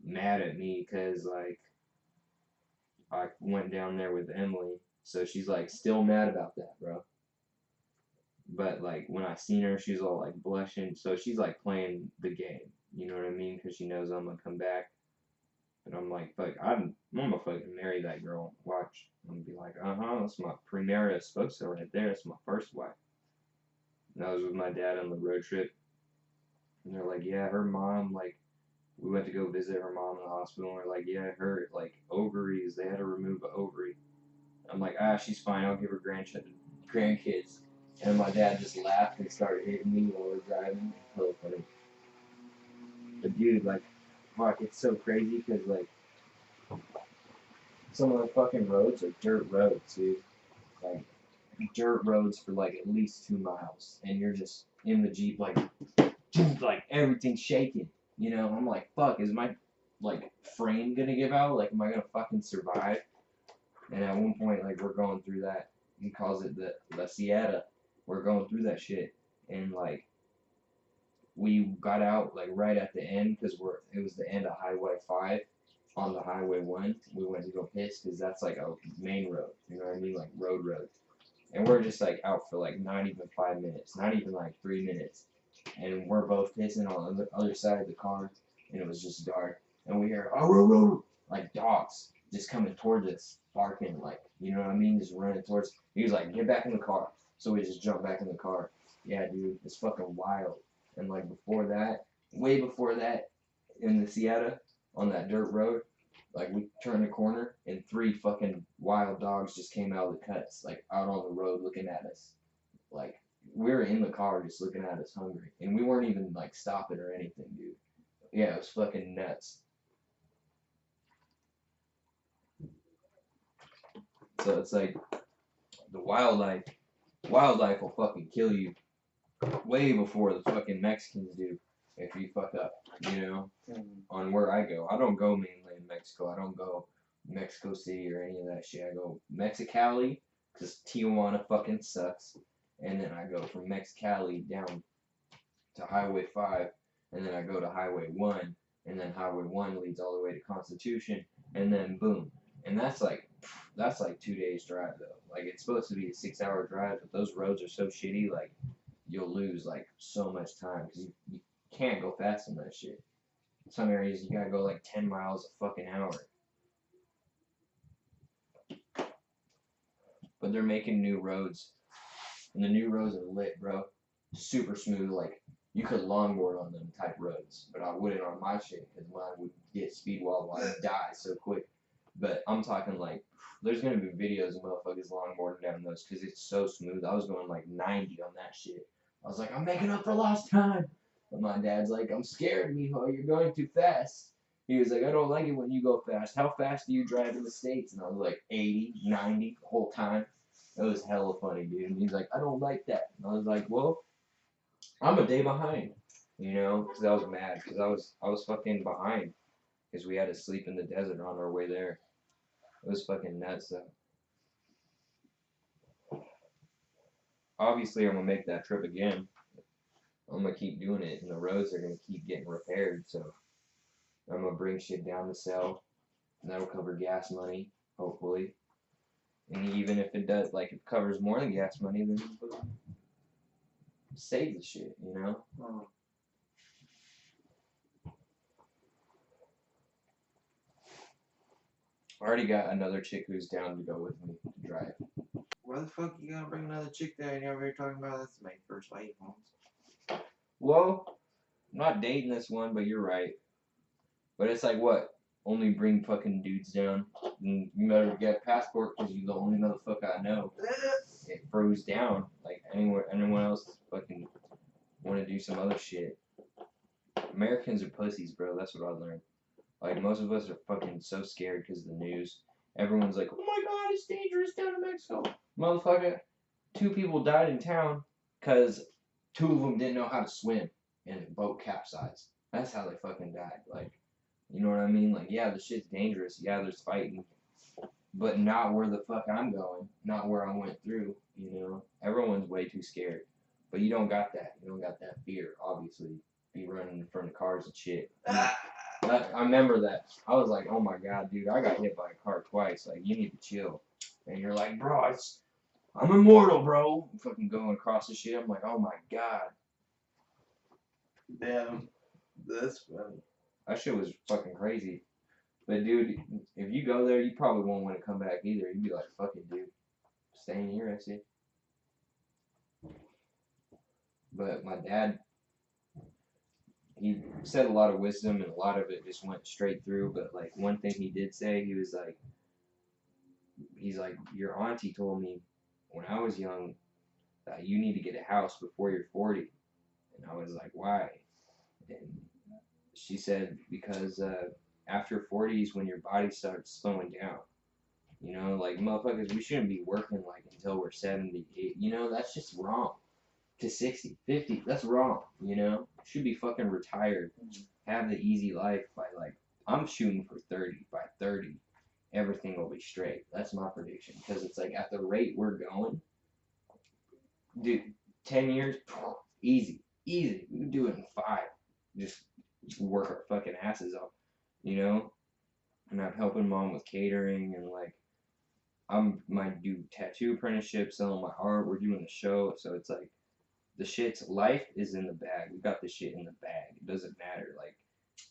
mad at me because like I went down there with Emily, so she's like still mad about that, bro. But like when I seen her, she's all like blushing, so she's like playing the game. You know what I mean? Because she knows I'm gonna come back. And I'm like, fuck, I'm gonna fucking marry that girl. Watch. I'm gonna be like, that's my primera esposa right there. That's my first wife. And I was with my dad on the road trip. And they're like, yeah, her mom, like, we went to go visit her mom in the hospital. And we're like, yeah, her, like, ovaries, they had to remove an ovary. I'm like, she's fine. I'll give her grandkids. And my dad just laughed and started hitting me while we're driving. Hella funny. But dude, like, fuck, it's so crazy because, like, some of the fucking roads are dirt roads, dude. Like, dirt roads for, like, at least 2 miles. And you're just in the Jeep, like everything's shaking. You know, I'm like, fuck, is my, like, frame gonna give out? Like, am I gonna fucking survive? And at one point, like, we're going through that. He calls it the La Sierra. We're going through that shit. And, like, we got out, like, right at the end because it was the end of Highway 5 on the Highway 1. We went to go piss because that's, like, a main road. You know what I mean? Like, road. And we're just, like, out for, like, not even 5 minutes. Not even, like, 3 minutes. And we're both pissing on the other side of the car. And it was just dark. And we hear, like dogs just coming towards us, barking, like, you know what I mean? Just running towards. He was like, get back in the car. So we just jumped back in the car. Yeah, dude, it's fucking wild. And like before that, way before that, in the Sierra, on that dirt road, like we turned a corner and 3 fucking wild dogs just came out of the cuts, like out on the road looking at us. Like, we were in the car just looking at us hungry. And we weren't even like stopping or anything, dude. Yeah, it was fucking nuts. So it's like the wildlife will fucking kill you way before the fucking Mexicans do if you fuck up, you know, on where I go. I don't go mainly in Mexico. I don't go Mexico City or any of that shit. I go Mexicali because Tijuana fucking sucks. And then I go from Mexicali down to Highway 5, and then I go to Highway 1, and then Highway 1 leads all the way to Constitution, and then boom. And that's like 2 days drive though. Like it's supposed to be a 6-hour drive, but those roads are so shitty, like you'll lose like so much time because you can't go fast on that shit. Some areas you gotta go like 10 miles a fucking hour. But they're making new roads, and the new roads are lit, bro. Super smooth, like you could longboard on them type roads, but I wouldn't on my shit because mine would get speed wobble. I'd die so quick. But I'm talking like, there's gonna be videos of motherfuckers longboarding down those because it's so smooth. I was going like 90 on that shit. I was like, I'm making up for lost time. But my dad's like, I'm scared, mijo, you're going too fast. He was like, I don't like it when you go fast. How fast do you drive in the States? And I was like, 80, 90 the whole time. It was hella funny, dude. And he's like, I don't like that. And I was like, well, I'm a day behind, you know, because I was mad because I was fucking behind because we had to sleep in the desert on our way there. It was fucking nuts though. Obviously, I'm gonna make that trip again. I'm gonna keep doing it, and the roads are gonna keep getting repaired. So I'm gonna bring shit down to sell. And that'll cover gas money, hopefully. And even if it does, like, if it covers more than gas money, then save the shit, you know? Oh. I already got another chick who's down to go with me to drive. Why the fuck you gonna bring another chick there and you're over here talking about that's my first wife, Holmes? Well, I'm not dating this one, but you're right. But it's like, what? Only bring fucking dudes down. And you better get a passport because you're the only motherfucker I know. It froze down. Like, anyone else fucking want to do some other shit. Americans are pussies, bro. That's what I learned. Like, most of us are fucking so scared because of the news. Everyone's like, oh my god, it's dangerous down in Mexico. Motherfucker, 2 people died in town because 2 of them didn't know how to swim and the boat capsized. That's how they fucking died. Like, you know what I mean? Like, yeah, the shit's dangerous. Yeah, there's fighting. But not where the fuck I'm going. Not where I went through, you know? Everyone's way too scared. But you don't got that. You don't got that fear, obviously. Be running in front of cars and shit. I remember that. I was like, oh my god, dude, I got hit by a car twice. Like, you need to chill. And you're like, bro, I'm immortal, bro. I'm fucking going across the shit. I'm like, oh my god. Damn. That's funny. That shit was fucking crazy. But dude, if you go there, you probably won't want to come back either. You'd be like, fuck it, dude. Staying here, I see. But my dad, he said a lot of wisdom and a lot of it just went straight through. But like one thing he did say, he's like, your auntie told me when I was young that you need to get a house before you're 40. And I was like, why? And she said, because after 40 is when your body starts slowing down. You know, like, motherfuckers, we shouldn't be working, like, until we're 78. You know, that's just wrong. To 60, 50, that's wrong, you know? Should be fucking retired. Have the easy life by, like, I'm shooting for 30. By 30, everything will be straight. That's my prediction. Because it's like, at the rate we're going, dude, 10 years, easy. Easy. We can do it in 5. Just work our fucking asses off, you know? And I'm helping mom with catering and, like, might do tattoo apprenticeship, selling my art. We're doing a show, so it's like the shit's life is in the bag. We got the shit in the bag. It doesn't matter. Like,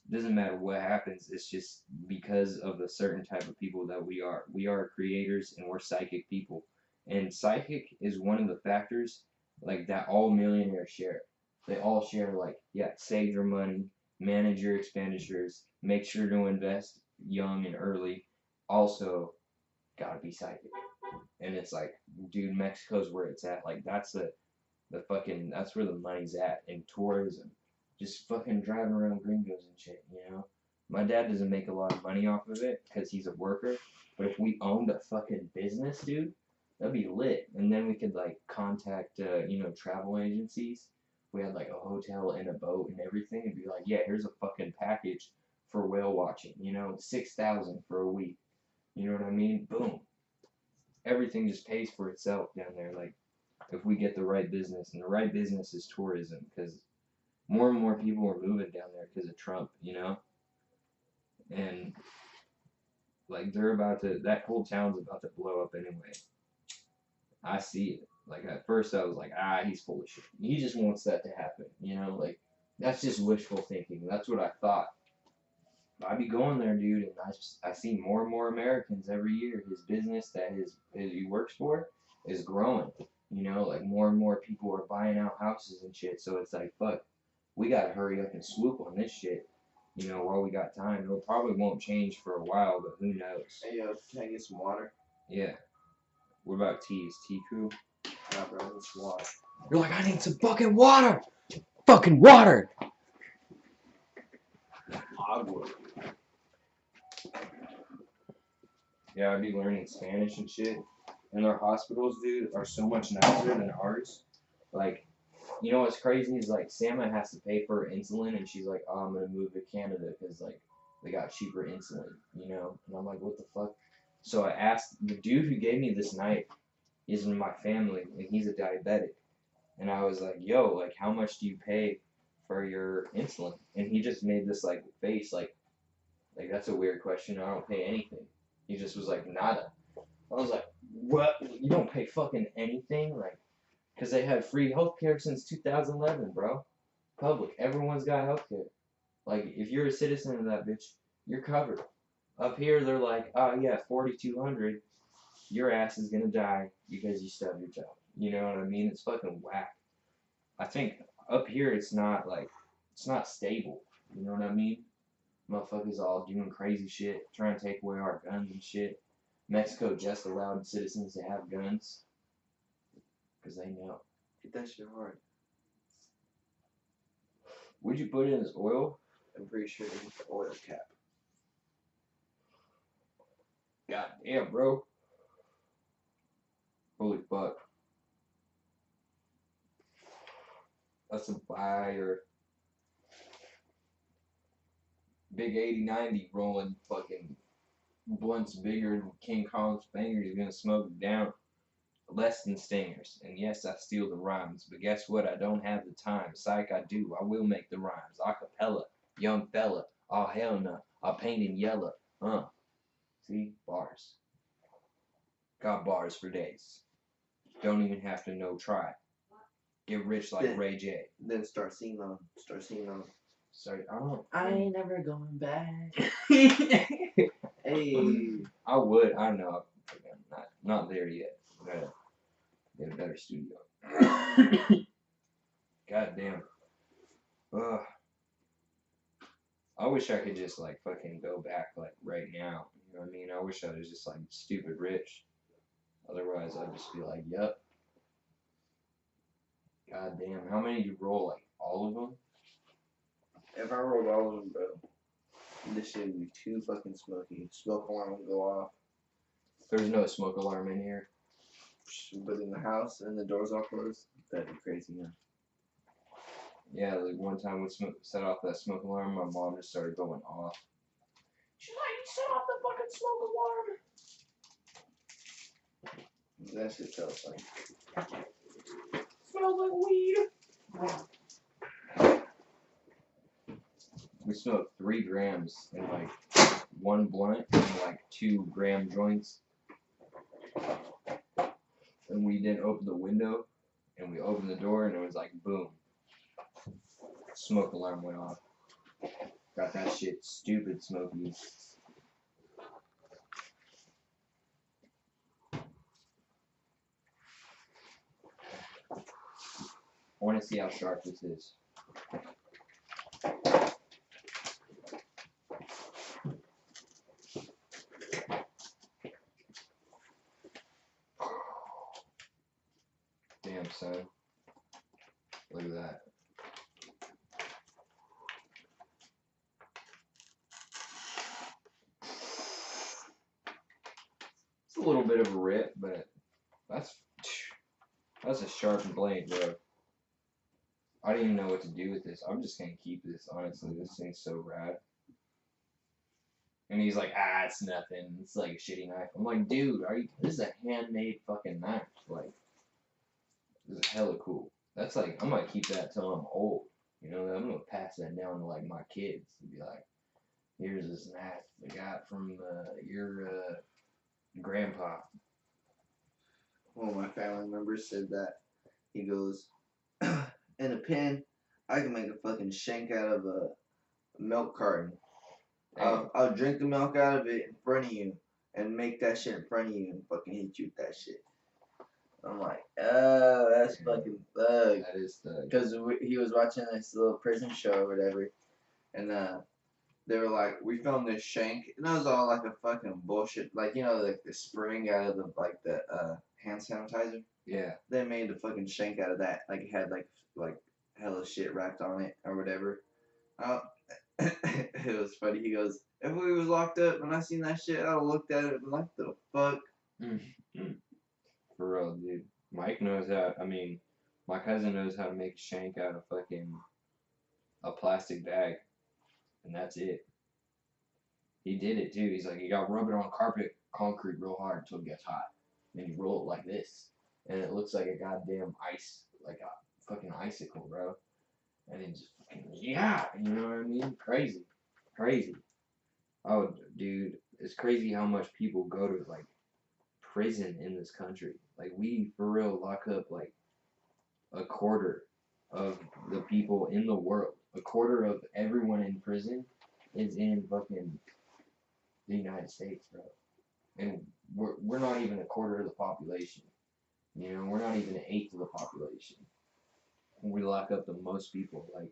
it doesn't matter what happens. It's just because of the certain type of people that we are. We are creators and we're psychic people. And psychic is one of the factors like that all millionaires share. They all share like, yeah, save your money, manage your expenditures, make sure to invest young and early. Also, gotta be psychic. And it's like, dude, Mexico's where it's at. Like, that's the fucking, that's where the money's at in tourism. Just fucking driving around gringos and shit, you know? My dad doesn't make a lot of money off of it because he's a worker. But if we owned a fucking business, dude, that'd be lit. And then we could, like, contact, travel agencies. We had, like, a hotel and a boat and everything. And be like, yeah, here's a fucking package for whale watching, you know? 6,000 for a week. You know what I mean? Boom. Everything just pays for itself down there. Like, if we get the right business, and the right business is tourism, because more and more people are moving down there because of Trump, you know? And, like, that whole town's about to blow up anyway. I see it. Like, at first I was like, he's full of shit. He just wants that to happen, you know? Like, that's just wishful thinking. That's what I thought. I be going there, dude, and I see more and more Americans every year. His business that he works for is growing. You know, like more and more people are buying out houses and shit. So it's like, fuck, we gotta hurry up and swoop on this shit. You know, while we got time. It probably won't change for a while, but who knows? Hey, yo, can I get some water? Yeah. What about tea? Is tea cool? Nah, bro, it's water. You're like, I need some fucking water! Fucking water! Agua. Yeah, I'd be learning Spanish and shit. And their hospitals, dude, are so much nicer than ours. Like, you know what's crazy is, like, Sama has to pay for insulin, and she's like, oh, I'm going to move to Canada because, like, they got cheaper insulin, you know? And I'm like, what the fuck? So I asked, the dude who gave me this knife is in my family, and he's a diabetic. And I was like, yo, like, how much do you pay for your insulin? And he just made this, like, face, like, Like, that's a weird question. I don't pay anything. He just was like, nada. I was like, what? You don't pay fucking anything? Like, because they had free healthcare since 2011, bro. Public. Everyone's got healthcare. Like, if you're a citizen of that bitch, you're covered. Up here, they're like, oh yeah, 4,200. Your ass is gonna die because you stubbed your toe. You know what I mean? It's fucking whack. I think up here it's not stable. You know what I mean? Motherfuckers all doing crazy shit, trying to take away our guns and shit. Mexico just allowed citizens to have guns because they know. Hit that shit hard. Would you put in as oil? I'm pretty sure it's the oil cap. God damn, bro. Holy fuck. That's a fire. Big 80-90 rolling fucking blunts bigger than King Kong's fingers. He's gonna smoke it down. Less than stingers. And yes, I steal the rhymes, but guess what? I don't have the time. Psych, I do. I will make the rhymes. Acapella, young fella. Oh, hell no. I'll paint in yellow. See? Bars. Got bars for days. Don't even have to know try. Get rich like Then- Ray J. Then start singing on. Sorry, I ain't never going back. Hey. I would. I know. I'm not there yet. Gotta get a better studio. God damn. Ugh. I wish I could just like fucking go back like right now. You know what I mean? I wish I was just like stupid rich. Otherwise, I'd just be like, yep. God damn. How many do you roll? Like all of them? If I rolled all of them, bro, this shit would be too fucking smoky. Smoke alarm would go off. There's no smoke alarm in here. But in the house and the doors all closed, that'd be crazy, man. Yeah, like one time we set off that smoke alarm, my mom just started going off. She's like, you set off the fucking smoke alarm. That shit sounds like. Smells like weed. We smoked 3 grams in like 1 blunt and like 2 gram joints. And we didn't open the window, and we opened the door, and it was like boom. Smoke alarm went off. Got that shit stupid smoky. I want to see how sharp this is. Damn, son. Look at that. It's a little bit of a rip, but that's a sharp blade, bro. I don't even know what to do with this. I'm just gonna keep this, honestly. This thing's so rad. And he's like, it's nothing. It's like a shitty knife. I'm like, dude, this is a handmade fucking knife. Like, this is hella cool. That's like, I'm gonna keep that till I'm old. You know, I'm gonna pass that down to like my kids and be like, here's this knife I got from your grandpa. One of my family members said that. He goes, in a pen, I can make a fucking shank out of a milk carton. I'll drink the milk out of it in front of you and make that shit in front of you and fucking hit you with that shit. I'm like, oh, that's fucking thug. That is thug. Because he was watching this little prison show or whatever, and they were like, we filmed this shank, and it was all like a fucking bullshit, like, you know, like the spring out of the hand sanitizer. Yeah. They made the fucking shank out of that, like it had like hella shit wrapped on it or whatever. It was funny. He goes, if we was locked up and I seen that shit, I would've looked at it and like, the fuck. For real, dude. Mike knows how. I mean, my cousin knows how to make a shank out of fucking a plastic bag, and that's it. He did it too. He's like, you gotta rub it on concrete real hard until it gets hot. Then you roll it like this, and it looks like a goddamn like a fucking icicle, bro. And then just fucking, yeah, you know what I mean? Crazy. Oh, dude, it's crazy how much people go to like prison in this country. Like we for real lock up like a quarter of the people in the world. A quarter of everyone in prison is in fucking the United States, bro. And we're not even a quarter of the population. You know, we're not even an eighth of the population. We lock up the most people. Like,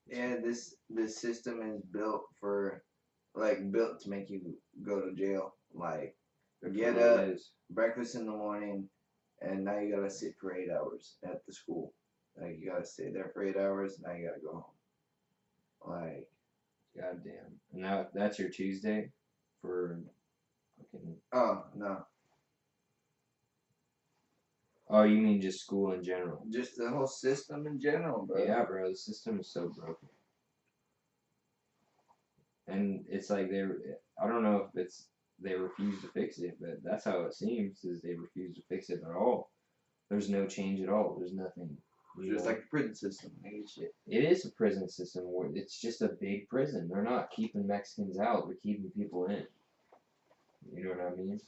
Yeah, this system is built for, like, built to make you go to jail. Like, get up, breakfast in the morning, and now you gotta sit for 8 hours at the school. Like, you gotta stay there for 8 hours. Now you gotta go home. Like, goddamn. And now that's your Tuesday for fucking. oh no, Oh, you mean just school in general? just the whole system in general, bro. Yeah, bro. The system is so broken. And it's like I don't know if it's they refuse to fix it, but that's how it seems. Is they refuse to fix it at all. There's no change at all. There's nothing. Just like the prison system, shit. It is a prison system where it's just a big prison. They're not keeping Mexicans out. They're keeping people in. You know what I mean?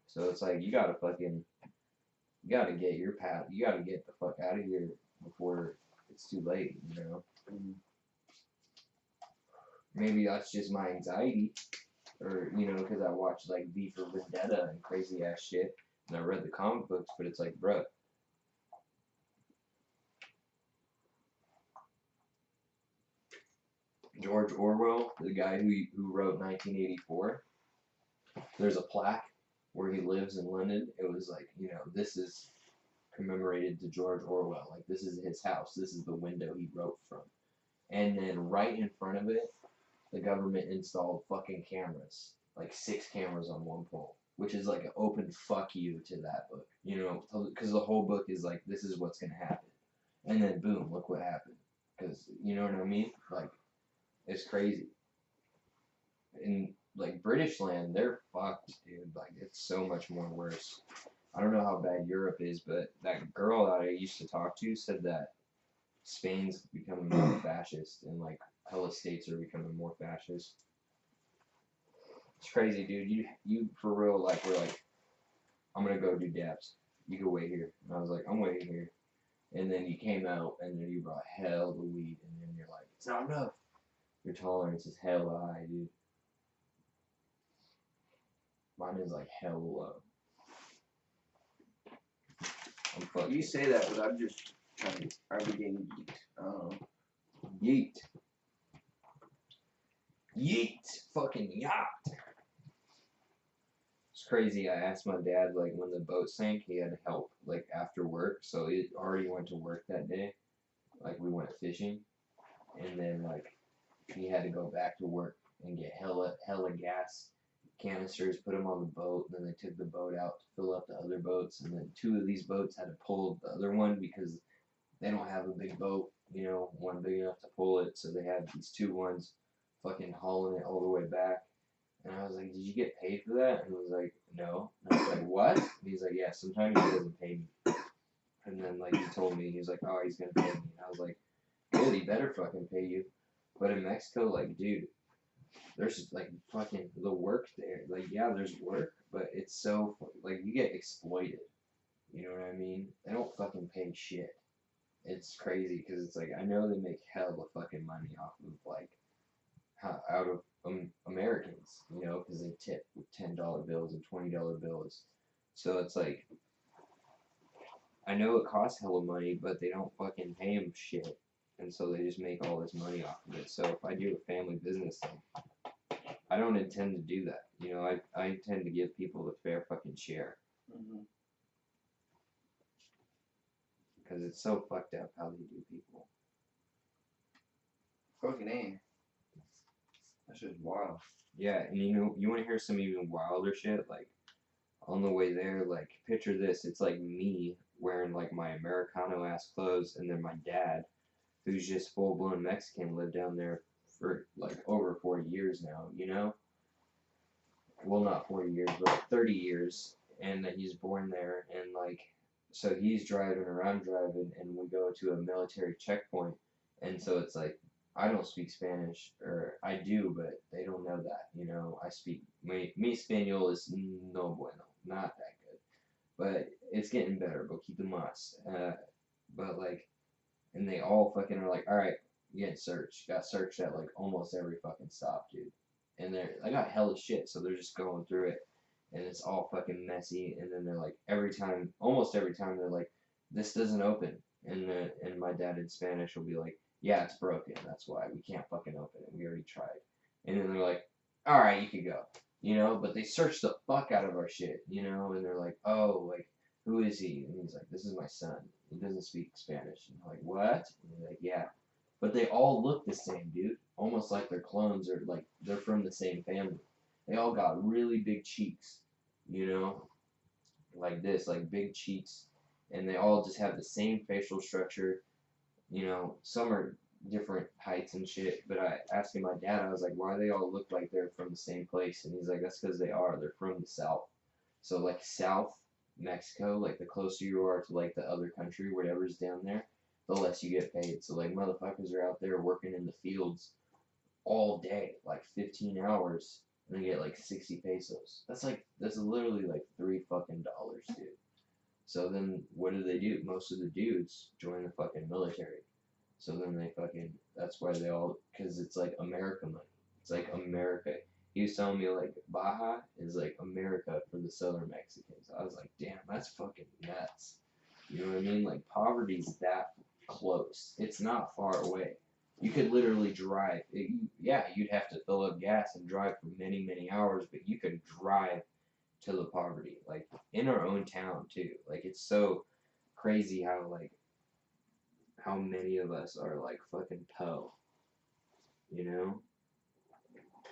So it's like you gotta get your path. You gotta get the fuck out of here before it's too late. You know. Mm-hmm. Maybe that's just my anxiety, or you know, because I watched like V for Vendetta and crazy ass shit, and I read the comic books. But it's like, bruh, George Orwell, the guy who wrote 1984. There's a plaque where he lives in London. It was like, you know, this is commemorated to George Orwell. Like, this is his house. This is the window he wrote from. And then right in front of it, the government installed fucking cameras. Like 6 cameras on one pole. Which is like an open fuck you to that book. You know, because the whole book is like, this is what's going to happen. And then boom, look what happened. Because, you know what I mean? Like, it's crazy. In like British land, they're fucked, dude. Like it's so much more worse. I don't know how bad Europe is, but that girl that I used to talk to said that Spain's becoming more fascist, and like hella states are becoming more fascist. It's crazy, dude. You for real like were like, I'm gonna go do dabs. You can wait here, and I was like, I'm waiting here. And then you came out, and then you brought hell the weed, and then you're like, it's not enough. Your tolerance is hella high, dude. Mine is like hell low. I'm fucking. You say that, but I'm just trying to. Are we getting yeet? Yeet. Yeet. Fucking yacht. It's crazy. I asked my dad, like, when the boat sank, he had help, like, after work. So he already went to work that day. Like, we went fishing. And then, like, he had to go back to work and get hella gas canisters, put them on the boat, and then they took the boat out to fill up the other boats, and then 2 of these boats had to pull the other one because they don't have a big boat, you know, one big enough to pull it, so they had these 2 ones fucking hauling it all the way back. And I was like, did you get paid for that? And he was like, no. And I was like, what? And he's like, yeah, sometimes he doesn't pay me. And then, like, he told me, he was like, oh, he's gonna pay me. And I was like, good, he better fucking pay you. But in Mexico, like, dude, there's like fucking the work there. Like, yeah, there's work, but it's so like you get exploited. You know what I mean? They don't fucking pay shit. It's crazy because it's like I know they make hell of fucking money off of like out of Americans. You know, because they tip with $10 bills and $20 bills. So it's like I know it costs hella money, but they don't fucking pay them shit. And so they just make all this money off of it. So if I do a family business thing, I don't intend to do that. You know, I intend to give people the fair fucking share. Because it's so fucked up how they do people. Fucking A. That's just wild. Yeah, and you know, you want to hear some even wilder shit? Like, on the way there, like, picture this. It's like me wearing, like, my Americano-ass clothes, and then my dad, who's just full-blown Mexican, lived down there for, like, over 40 years now, you know? Well, not 40 years, but like 30 years, and that he's born there, and like, so he's driving, and we go to a military checkpoint, and so it's like, I don't speak Spanish, or I do, but they don't know that. You know, I speak mi español is no bueno, not that good, but it's getting better. Poquito más. But like, and they all fucking are like, all right, you getting searched. Got searched at like almost every fucking stop, dude. And I got hella shit, so they're just going through it, and it's all fucking messy. And then they're like, almost every time, they're like, this doesn't open. And my dad in Spanish will be like, yeah, it's broken. That's why we can't fucking open it. We already tried. And then they're like, all right, you can go. You know, but they search the fuck out of our shit. You know, and they're like, oh, like, who is he? And he's like, this is my son. He doesn't speak Spanish. And I'm like, what? And they're like, yeah. But they all look the same, dude. Almost like they're clones, or like they're from the same family. They all got really big cheeks, you know, like this, like big cheeks, and they all just have the same facial structure. You know, some are different heights and shit. But I asked my dad, I was like, why do they all look like they're from the same place? And he's like, that's because they are. They're from the south. So like South Mexico, like the closer you are to like the other country, whatever's down there, the less you get paid. So like motherfuckers are out there working in the fields all day, like 15 hours, and they get like 60 pesos. That's literally like $3 fucking dollars, dude. So then what do? Most of the dudes join the fucking military. So then that's why they all, because it's like America money. It's like America. He was telling me like Baja is like America for the Southern Mexicans. I was like, damn, that's fucking nuts. You know what I mean? Like poverty's that close. It's not far away. You could literally drive. You'd have to fill up gas and drive for many, many hours, but you could drive to the poverty, like in our own town too. Like it's so crazy how many of us are like fucking po, you know,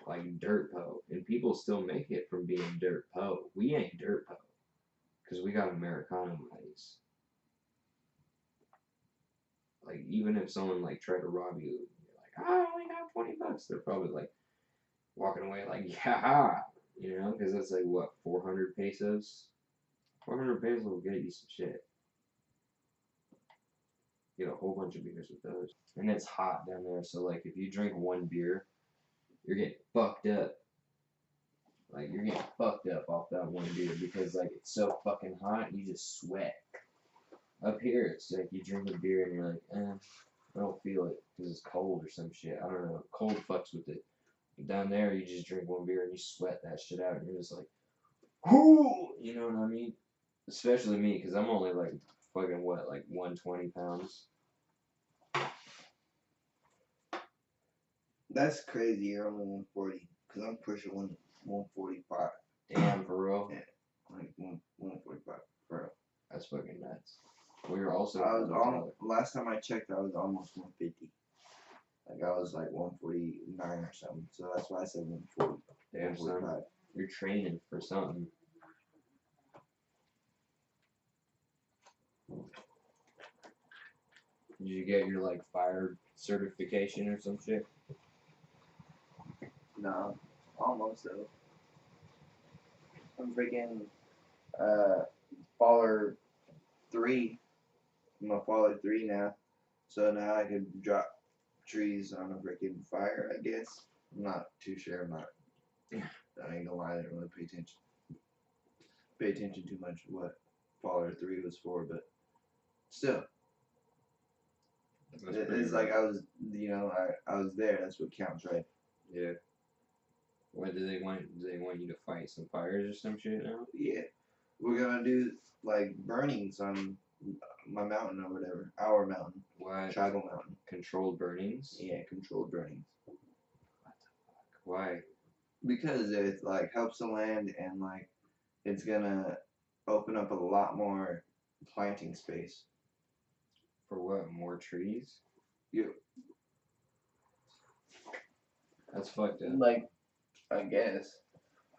like dirt po, and people still make it from being dirt po. We ain't dirt po because we got Americano monies. Like even if someone like tried to rob you, you're like, I only got $20. They're probably like walking away like, yeah, you know, because that's like what, 400 pesos. 400 pesos will get you some shit. Get a whole bunch of beers with those. And it's hot down there, so like if you drink one beer, you're getting fucked up. Like you're getting fucked up off that one beer because like it's so fucking hot, you just sweat. Up here, it's like you drink a beer and you're like, I don't feel it because it's cold or some shit. I don't know. Cold fucks with it. But down there, you just drink one beer and you sweat that shit out, and you're just like, whoo! You know what I mean? Especially me, because I'm only like fucking what, like 120 pounds. That's crazy. You're only 140. Because I'm pushing 145. Damn, for real? Yeah. Like 145. For real. That's fucking nuts. We were also. Last time I checked, I was almost 150. Like I was like 149 or something. So that's why I said 140. Damn, son. You're training for something. Did you get your like fire certification or some shit? No, almost though. I'm freaking faller 3. I'm a faller 3 now. So now I can drop trees on a freaking fire, I guess. I'm not too sure. I ain't gonna lie, I didn't really pay attention too much to what faller 3 was for, but still. It's like I was, I was there. That's what counts, right? Yeah. What do they want? Do they want you to fight some fires or some shit now? Yeah. We're gonna do like burnings on my mountain or whatever. Our mountain. What? Tribal mountain. Controlled burnings? Yeah, controlled burnings. What the fuck? Why? Because it like helps the land and like it's gonna open up a lot more planting space. For what? More trees? Yeah. That's fucked up. Like, I guess.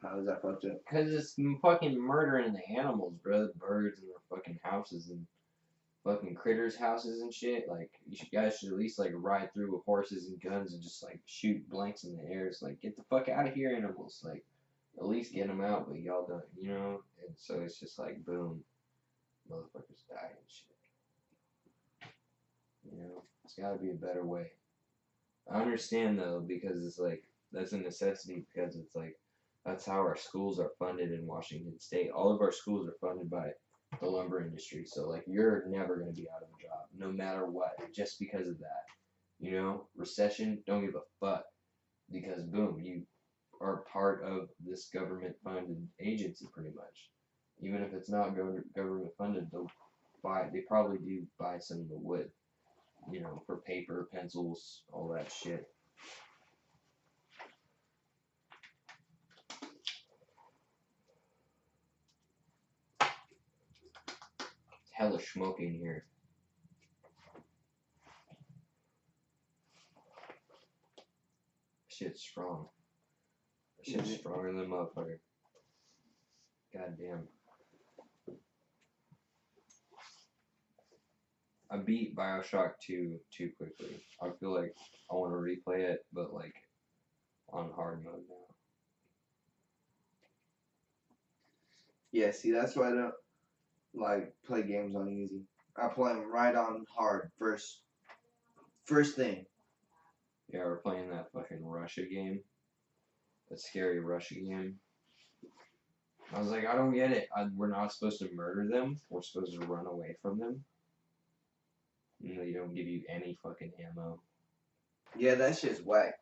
How is that fucked up? Because it's fucking murdering the animals, bro. The birds and their fucking houses and fucking critters' houses and shit. Like, you guys should at least, like, ride through with horses and guns and just, like, shoot blanks in the air. It's like, get the fuck out of here, animals. Like, at least get them out, but y'all don't, you know? And so it's just like, boom. Motherfuckers die and shit. You know? It's gotta be a better way. I understand though, because it's like that's a necessity, because it's like that's how our schools are funded in Washington State. All of our schools are funded by the lumber industry, so like you're never gonna be out of a job, no matter what, just because of that. You know, recession, don't give a fuck, because boom, you are part of this government funded agency pretty much. Even if it's not government funded, they probably do buy some of the wood, you know, for paper, pencils, all that shit. It's hella smoking here. Shit's strong. Shit's stronger than a motherfucker. Goddamn. I beat Bioshock 2 too quickly. I feel like I want to replay it, but like on hard mode now. Yeah, see, that's why I don't like play games on easy. I play them right on hard first thing. Yeah, we're playing that fucking Russia game. That scary Russia game. I was like, I don't get it. We're not supposed to murder them. We're supposed to run away from them. You know, they don't give you any fucking ammo. Yeah, that shit's whack.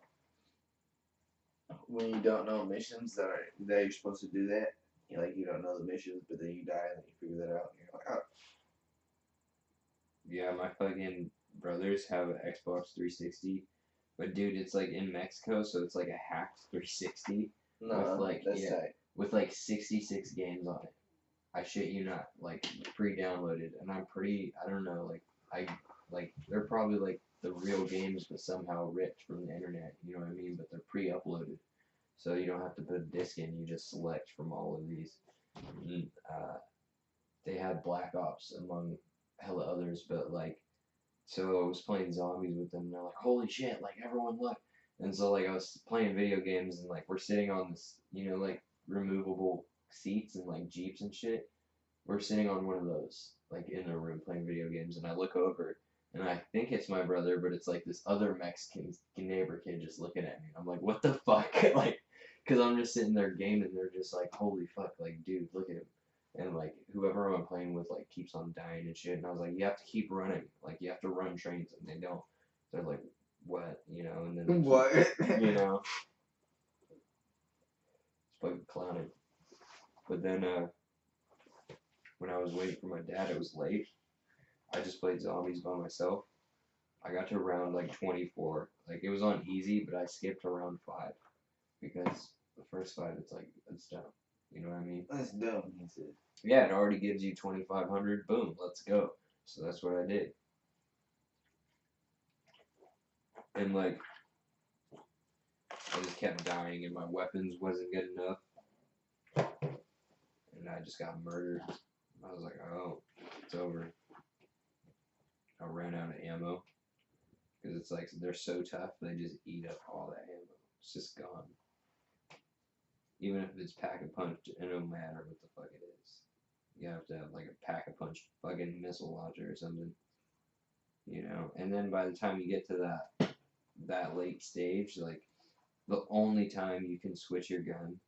When you don't know missions that you're supposed to do that, you don't know the missions, but then you die and then you figure that out, and you're like, oh. Yeah, my fucking brothers have an Xbox 360, but dude, it's like in Mexico, so it's like a hacked 360 No, with like that's tight. with like 66 games on it. I shit you not, like pre-downloaded, and I'm pretty, I don't know, they're probably like the real games, but somehow ripped from the internet. You know what I mean? But they're pre-uploaded, so you don't have to put a disc in. You just select from all of these. And, they had Black Ops among hella others, but like, so I was playing zombies with them, and they're like, holy shit, like everyone look. And so like I was playing video games, and like we're sitting on this, you know, like removable seats and like Jeeps and shit. We're sitting on one of those, like in a room playing video games, and I look over, and I think it's my brother, but it's like this other Mexican neighbor kid just looking at me. I'm like, what the fuck? Like, cause I'm just sitting there gaming, and they're just like, holy fuck, like, dude, look at him. And like whoever I'm playing with like keeps on dying and shit, and I was like, you have to keep running, like you have to run trains, and they don't. They're like, what, you know? And then they keep, What? you know, it's fucking clowning. But then when I was waiting for my dad, it was late. I just played zombies by myself. I got to round like 24. Like it was on easy, but I skipped to round 5 because the first 5 it's like it's dumb. You know what I mean? That's dumb, he said. Yeah, it already gives you 2,500. Boom, let's go. So that's what I did. And like, I just kept dying, and my weapons wasn't good enough, and I just got murdered. I was like, oh, it's over. I ran out of ammo because it's like they're so tough, they just eat up all that ammo. It's just gone. Even if it's pack a punch, it don't matter what the fuck it is. You have to have like a pack a punch fucking missile launcher or something, you know. And then by the time you get to that late stage, like the only time you can switch your gun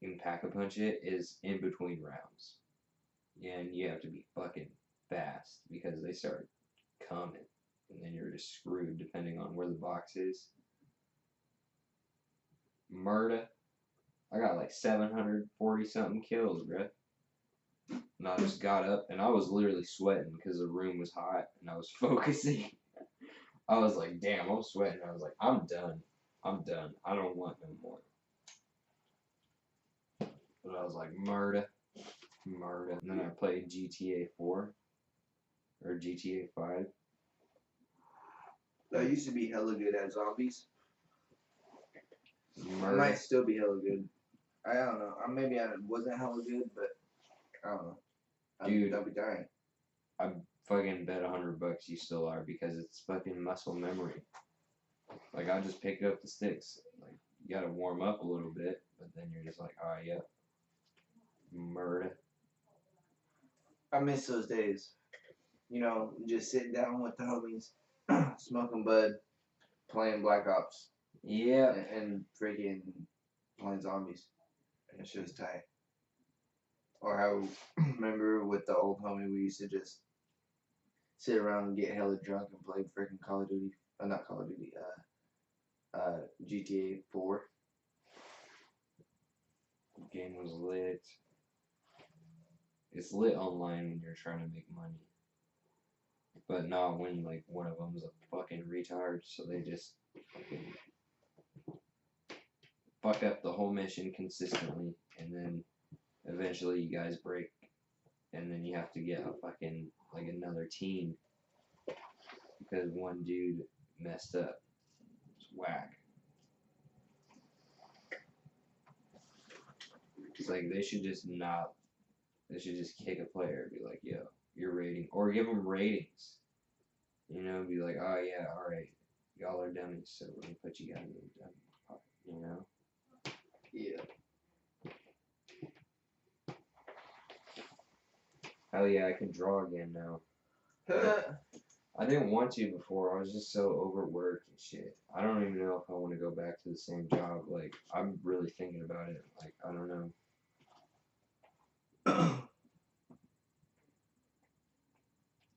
and pack a punch it is in between rounds, and you have to be fucking fast because they start coming, and then you're just screwed depending on where the box is. Murda. I got like 740 something kills, bruh. And I just got up, and I was literally sweating because the room was hot, and I was focusing. I was like, damn, I'm sweating. I was like, I'm done. I'm done. I don't want no more. But I was like, murder. And then I played GTA 4 or GTA 5. I used to be hella good at zombies. I Murder. might still be hella good. I don't know. Maybe I wasn't hella good, but I don't know. Dude. I'll be dying. I fucking bet $100 you still are because it's fucking muscle memory. Like I just picked up the sticks. Like you gotta warm up a little bit, but then you're just like, alright, yeah. Murder. I miss those days. You know, just sitting down with the homies, smoking bud, playing Black Ops Yeah. and freaking playing zombies. It's just tight. Or how remember with the old homie we used to just sit around and get hella drunk and play freaking Call of Duty. Not Call of Duty. GTA 4. Game was lit. It's lit online when you're trying to make money. But not when, like, one of them's a fucking retard, so they just fucking fuck up the whole mission consistently, and then eventually you guys break, and then you have to get a fucking, like, another team, because one dude messed up. It's whack. It's like, they should just kick a player and be like, yo, your rating, or give them ratings. You know, be like, oh yeah, alright, y'all are dummies, so we're gonna put you guys in the dummy part, you know? Yeah. Hell yeah, I can draw again now. I didn't want to before, I was just so overworked and shit. I don't even know if I want to go back to the same job, like, I'm really thinking about it, like, I don't know.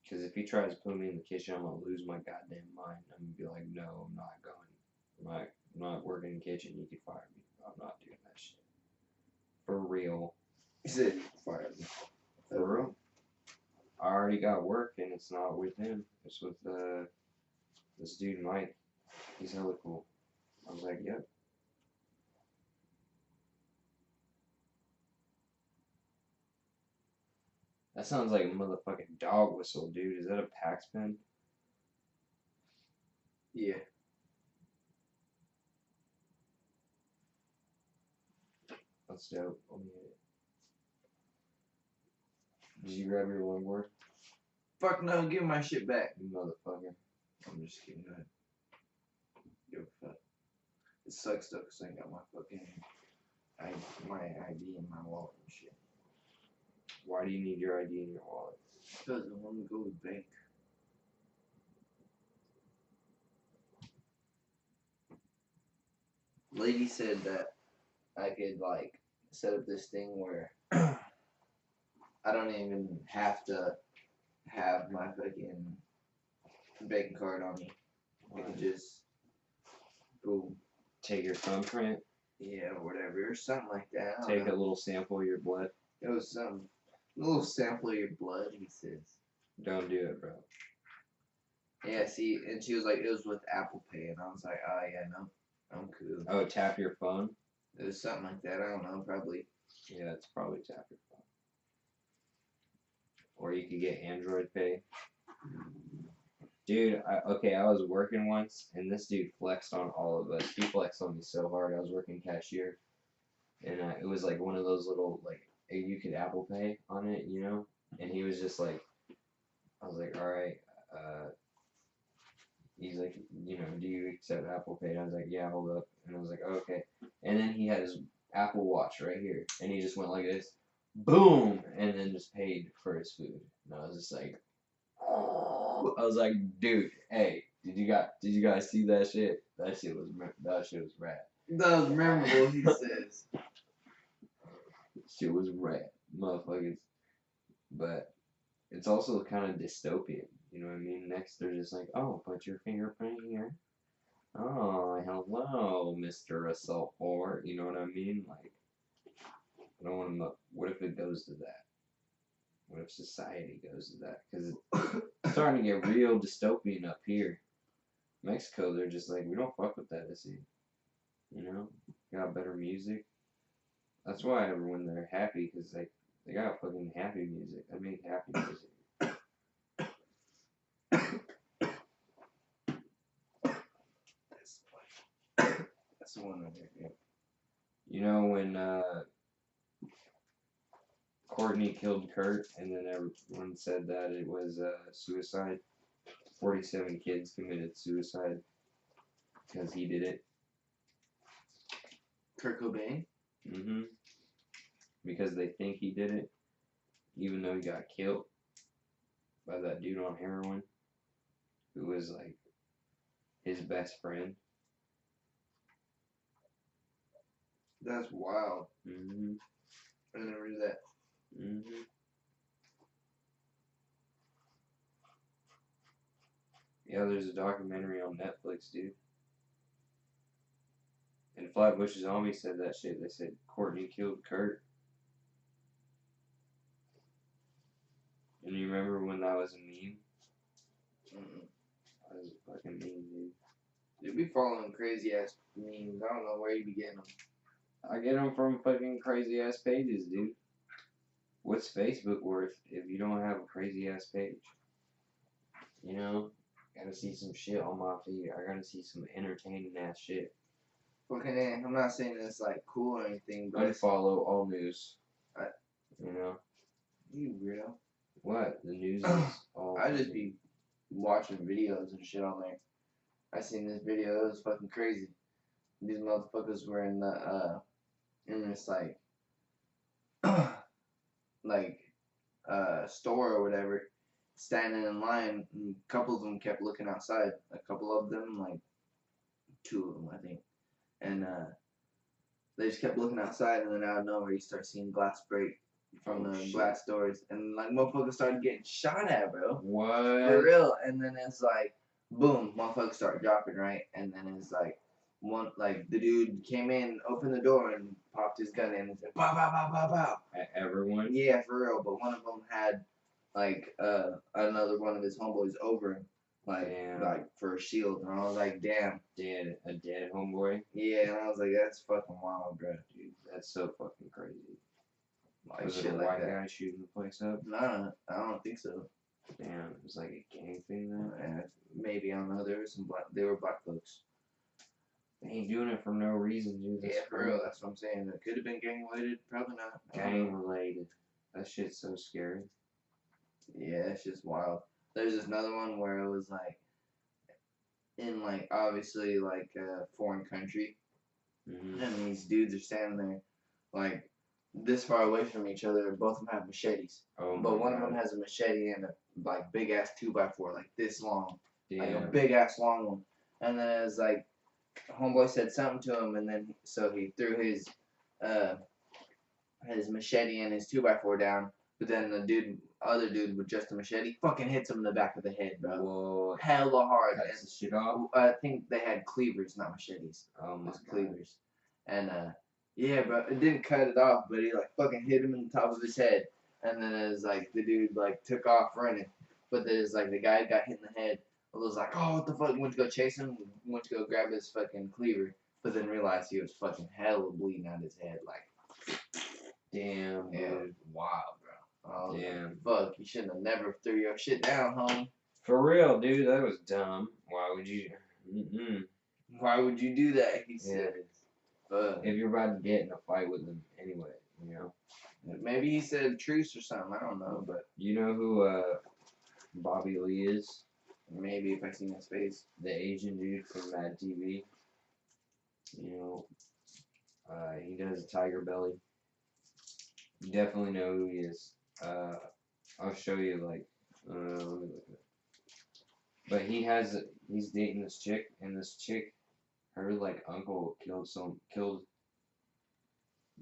Because if he tries to put me in the kitchen, I'm gonna lose my goddamn mind. I'm gonna be like, no, I'm not going. I'm not working in the kitchen. You can fire me. I'm not doing that shit. For real. He said fire me. For real. I already got work, and it's not with him. It's with this dude Mike. He's hella cool. I was like, yep. That sounds like a motherfucking dog whistle, dude. Is that a Pax pen? Yeah. That's dope. Let me hit it. Did you grab your longboard? Fuck no, give my shit back. You motherfucker. I'm just kidding. Go ahead. Give a fuck. It sucks though, cause I got my fucking my ID in my wallet and shit. Why do you need your ID in your wallet? Because I want to go to the bank. Lady said that I could like set up this thing where I don't even have to have my fucking banking card on me. I can just boom. Take your thumbprint. Yeah, or whatever, or something like that. I don't Take know. a little sample of your blood. It was some little sample of your blood, he says. Don't do it, bro. Yeah, see, and she was like, it was with Apple Pay, and I was like, oh yeah, no, I'm cool. Oh, tap your phone? It was something like that, I don't know, probably. Yeah, it's probably tap your phone. Or you could get Android Pay. Dude, I was working once, and this dude flexed on all of us. He flexed on me so hard. I was working cashier, and it was like one of those little, like, you could Apple Pay on it, you know? And he was just like, I was like, alright, he's like, you know, do you accept Apple Pay? And I was like, yeah, hold up. And I was like, okay. And then he had his Apple Watch right here, and he just went like this, boom, and then just paid for his food. And I was just like, I was like, dude, hey, did you guys see that shit? That shit was rad. That was memorable, he says. Shit was rad, motherfuckers. But it's also kind of dystopian. You know what I mean? Next, they're just like, oh, put your fingerprint here. Oh, hello, Mr. Assault 4. You know what I mean? Like, I don't want to. What if it goes to that? What if society goes to that? Because it's starting to get real dystopian up here. Mexico, they're just like, we don't fuck with that, is he? You know? Got better music. That's why everyone they're happy, because they got fucking happy music. They make happy music. That's the one right there, yeah. You know when Courtney killed Kurt, and then everyone said that it was suicide? 47 kids committed suicide because he did it. Kurt Cobain? Mm-hmm. Because they think he did it, even though he got killed by that dude on heroin, who was like his best friend. That's wild. Mm-hmm. I never knew that. Mm-hmm. Yeah, there's a documentary on Netflix, dude. And Flatbush Zombie said that shit. They said Courtney killed Kurt. And you remember when that was a meme? That was a fucking meme, dude. You be following crazy ass memes. I don't know where you be getting them. I get them from fucking crazy ass pages, dude. What's Facebook worth if you don't have a crazy ass page? You know? Gotta see some shit on my feed. I gotta see some entertaining ass shit. Fucking, I'm not saying it's like cool or anything, but Unfollow all news. I- You know? you weirdo. What? The news is all. I just be watching videos and shit on there. I seen this video. It was fucking crazy. These motherfuckers were in the in this like store or whatever, standing in line. And a couple of them kept looking outside. A couple of them, like 2 of them, I think, and they just kept looking outside. And then out of nowhere, you start seeing glass break from the glass doors, and like motherfuckers started getting shot at, bro. What? For real. And then it's like, boom, motherfuckers start dropping, right? And then it's like, the dude came in, opened the door, and popped his gun in and said, pow, pow, pow, pow, pow. At everyone? Yeah, for real. But one of them had, like, another one of his homeboys over him, like for a shield. And I was like, damn. A dead homeboy? Yeah, and I was like, that's fucking wild, bro. Dude, that's so fucking crazy. Like, was shit it a like white that. guy shooting the place up? Nah, I don't think so. Damn, it was like a gang thing then? Maybe, I don't know. There was they were black folks. They ain't doing it for no reason, dude. That's Yeah, for real. That's what I'm saying. It could have been gang related. Probably not. gang related. That shit's so scary. Yeah, it's just wild. There's another one where it was like in like obviously like a foreign country, and these dudes are standing there like this far away from each other. Both of them have machetes, but one of them has a machete and a like big ass 2x4, like this long, like a big ass long one. And then it was like homeboy said something to him, and then so he threw his machete and his 2x4 down. But then the other dude with just a machete, fucking hits him in the back of the head, bro. Whoa. Hella hard. Cuts the shit off? I think they had cleavers, not machetes. Oh my God. Cleavers. And yeah, bro, it didn't cut it off, but he like fucking hit him in the top of his head. And then it was like the dude like took off running, but there's like the guy got hit in the head. It was like, oh, what the fuck? Went to go chase him. Went to go grab his fucking cleaver, but then realized he was fucking hella bleeding out his head. Like, damn, yeah, dude. wild, bro. Oh, damn. Fuck, you shouldn't have never threw your shit down, homie. For real, dude. That was dumb. Why would you? Why would you do that? He said. If you're about to get in a fight with him anyway, you know. Maybe he said truce or something. I don't know, but you know who Bobby Lee is? Maybe if I seen his face. The Asian dude from Mad TV. You know, he does a tiger belly. You definitely know who he is. I'll show you, like, let me look at it. But he's dating this chick, and this chick, her, like, uncle killed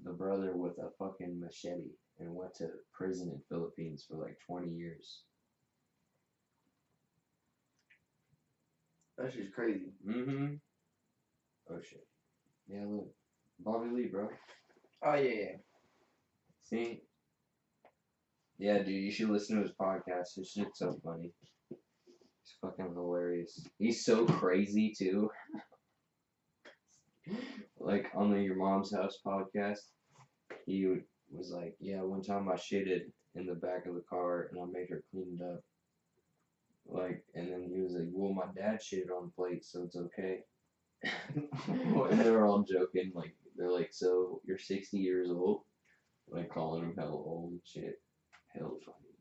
the brother with a fucking machete and went to prison in Philippines for, like, 20 years. That's just crazy. Oh, shit. Yeah, look. Bobby Lee, bro. Oh, yeah. See? Yeah, dude, you should listen to his podcast. His shit's so funny. He's fucking hilarious. He's so crazy, too. Like, on the Your Mom's House podcast, he was like, yeah, one time I shitted in the back of the car, and I made her clean it up. Like, and then he was like, well, my dad shitted on the plate, so it's okay. And they were all joking, like, they're like, so, you're 60 years old? Like, calling him hella old and shit. Hella funny.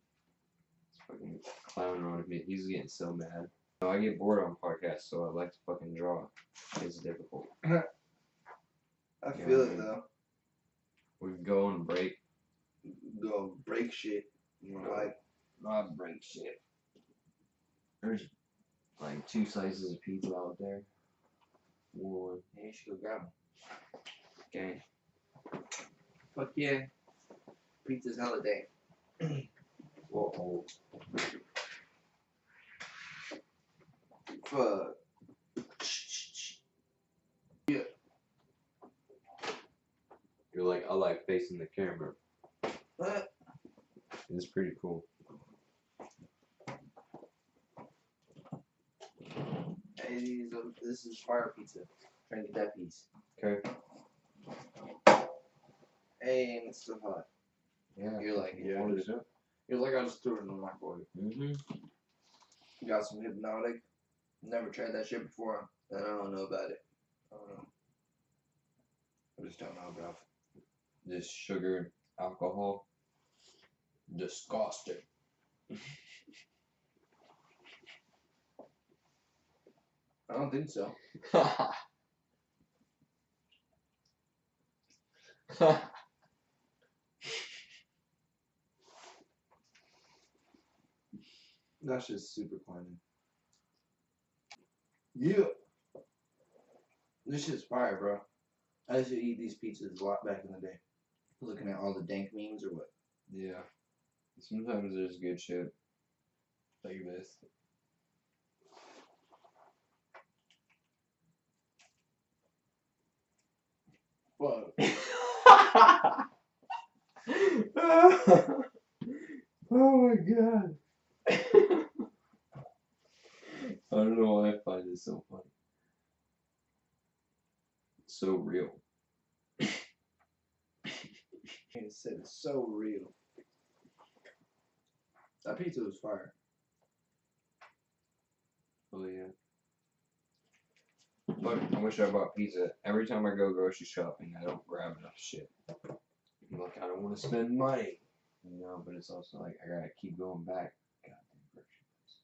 It's fucking clowning on him. He's getting so mad. No, I get bored on podcasts, so I like to fucking draw. It's difficult. I feel it, though. We can go and break. Go break shit. You know, like, not break shit. There's like 2 slices of pizza out there. One. Yeah, you should go grab them. Okay. Fuck yeah. Pizza's holiday. Whoa. Fuck. You're like, I like facing the camera. What? It's pretty cool. Hey, this is fire pizza. Try and get that piece. Okay. Hey, and it's still hot. Yeah. You're like, yeah. What is it? You're like, I just threw it in the microwave. Mm-hmm. You got some hypnotic. Never tried that shit before. And I don't know about it. I don't know. I just don't know, bro. Just sugar, alcohol. Disgusting. I don't think so. That's just super climbing. Yeah. This shit's fire, bro. I used to eat these pizzas a lot back in the day. Looking at all the dank memes or what? Yeah. Sometimes there's good shit that you miss. Fuck. Oh my god. I don't know why I find this so funny. It's so real. It said it's so real. That pizza was fire. Oh yeah. Look, I wish I bought pizza. Every time I go grocery shopping, I don't grab enough shit. I'm like, I don't want to spend money. You know, but it's also like, I gotta keep going back. Goddamn grocery place.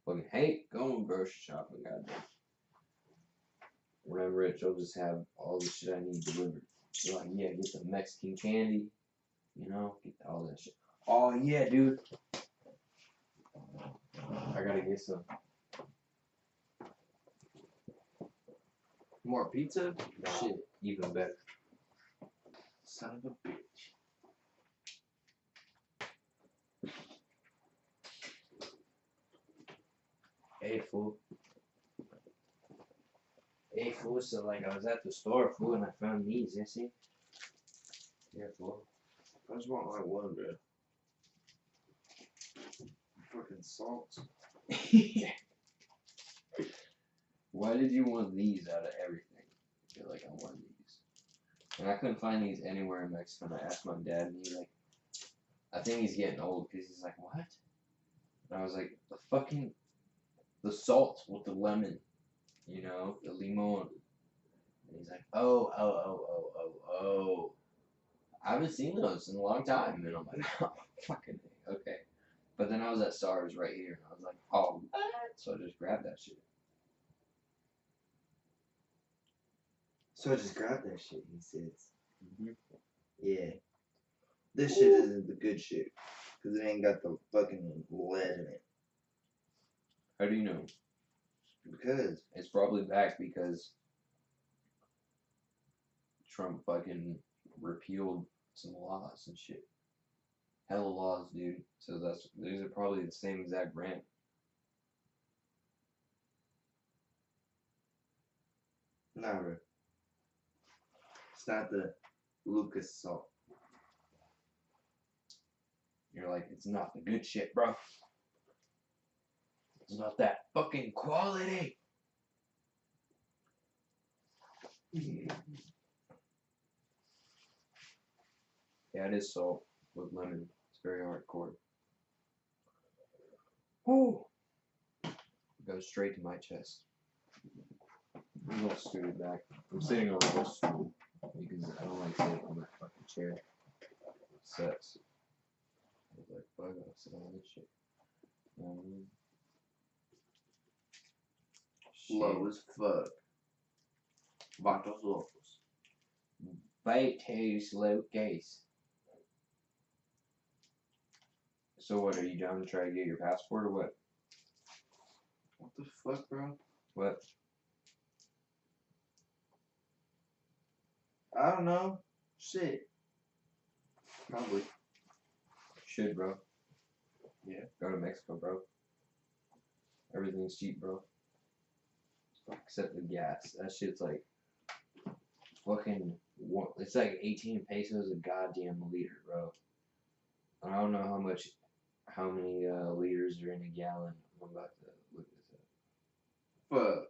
Fucking hate going grocery shopping, goddamn. When I'm rich, I'll just have all the shit I need delivered. So like, yeah, get the Mexican candy. You know, get all that shit. Oh yeah, dude. I gotta get some. More pizza? No, Shit. even better. Son of a bitch. Hey, fool. Hey, fool, so like I was at the store, fool, and I found these, you see? Yeah, fool. I just want like one, bro. Fucking salt. Why did you want these out of everything? I feel like I wanted these. And I couldn't find these anywhere in Mexico, and I asked my dad, and he like, I think he's getting old, because he's like, what? And I was like, the salt with the lemon, you know, the limon. And he's like, oh. I haven't seen those in a long time. And I'm like, oh, fucking okay. But then I was at SARS right here, and I was like, oh, what? So I just grabbed that shit. So I just grabbed that shit, he says. Mm-hmm. Yeah. This shit isn't the good shit. Because it ain't got the fucking lead in it. How do you know? Because It's probably back because Trump fucking repealed some laws and shit. Hella laws, dude. So these are probably the same exact brand. nah, bro. It's not the Lucas salt. You're like, it's not the good shit, bro. It's not that fucking quality. Yeah, it is salt with lemon. It's very hardcore. Woo! Goes straight to my chest. I'm a little scooted back. I'm sitting on a stool because I don't like sitting on that fucking chair. It sucks. I was like, fuck, I'll sit on this shit. You know what I mean? Low as fuck. Vatos locos. Vatos locos. So what, are you down to try to get your passport or what? the fuck, bro? What? I don't know. Shit. Probably. Should, bro. Yeah. Go to Mexico, bro. Everything's cheap, bro. Except the gas. That shit's like fucking. It's like 18 pesos a goddamn liter, bro. I don't know how many liters are in a gallon. I'm about to look this up. Fuck.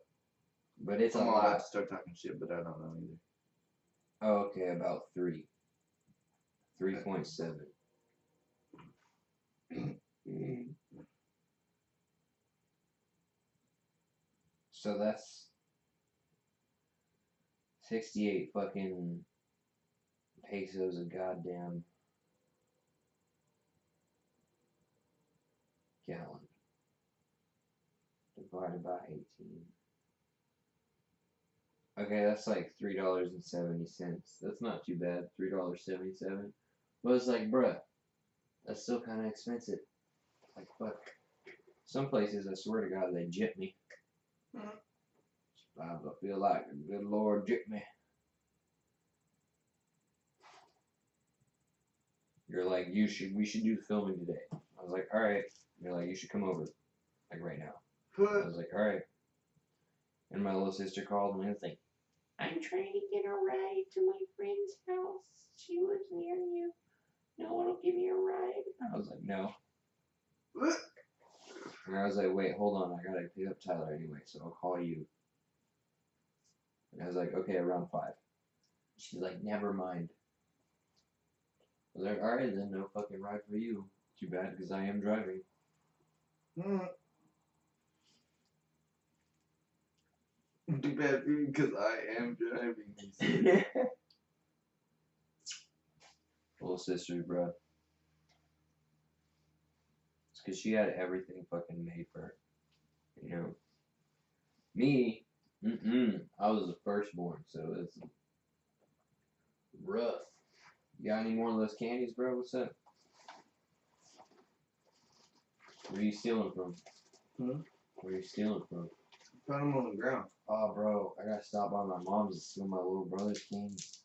But it's I'm a about lot. to start talking shit, but I don't know either. Oh, okay, about 3.7. So that's 68 fucking pesos a goddamn gallon. Divided by 18. Okay, that's like $3.70. That's not too bad. $3.77. But it's like, bruh, that's still kind of expensive. Like, fuck. Some places, I swear to God, they jip me. I feel like a good Lord jip me. You're like, we should do the filming today. I was like, alright. You're like, you should come over. Like, right now. I was like, alright. And my little sister called me and was like, I'm trying to get a ride to my friend's house. She lives near you. No one will give me a ride. I was like, no. And I was like, wait, hold on. I gotta pick up Tyler anyway, so I'll call you. And I was like, okay, around 5. She's like, never mind. I was like, alright then, no fucking ride for you. Too bad, because I am driving. Too bad for you, because I am driving. Little sister, bro. It's because she had everything fucking made for her. You know? Me, I was the firstborn, so it's rough. You got any more of those candies, bro? What's up? Where are you stealing from? Where are you stealing from? Found them on the ground. Oh, bro, I gotta stop by my mom's to steal my little brother's candies.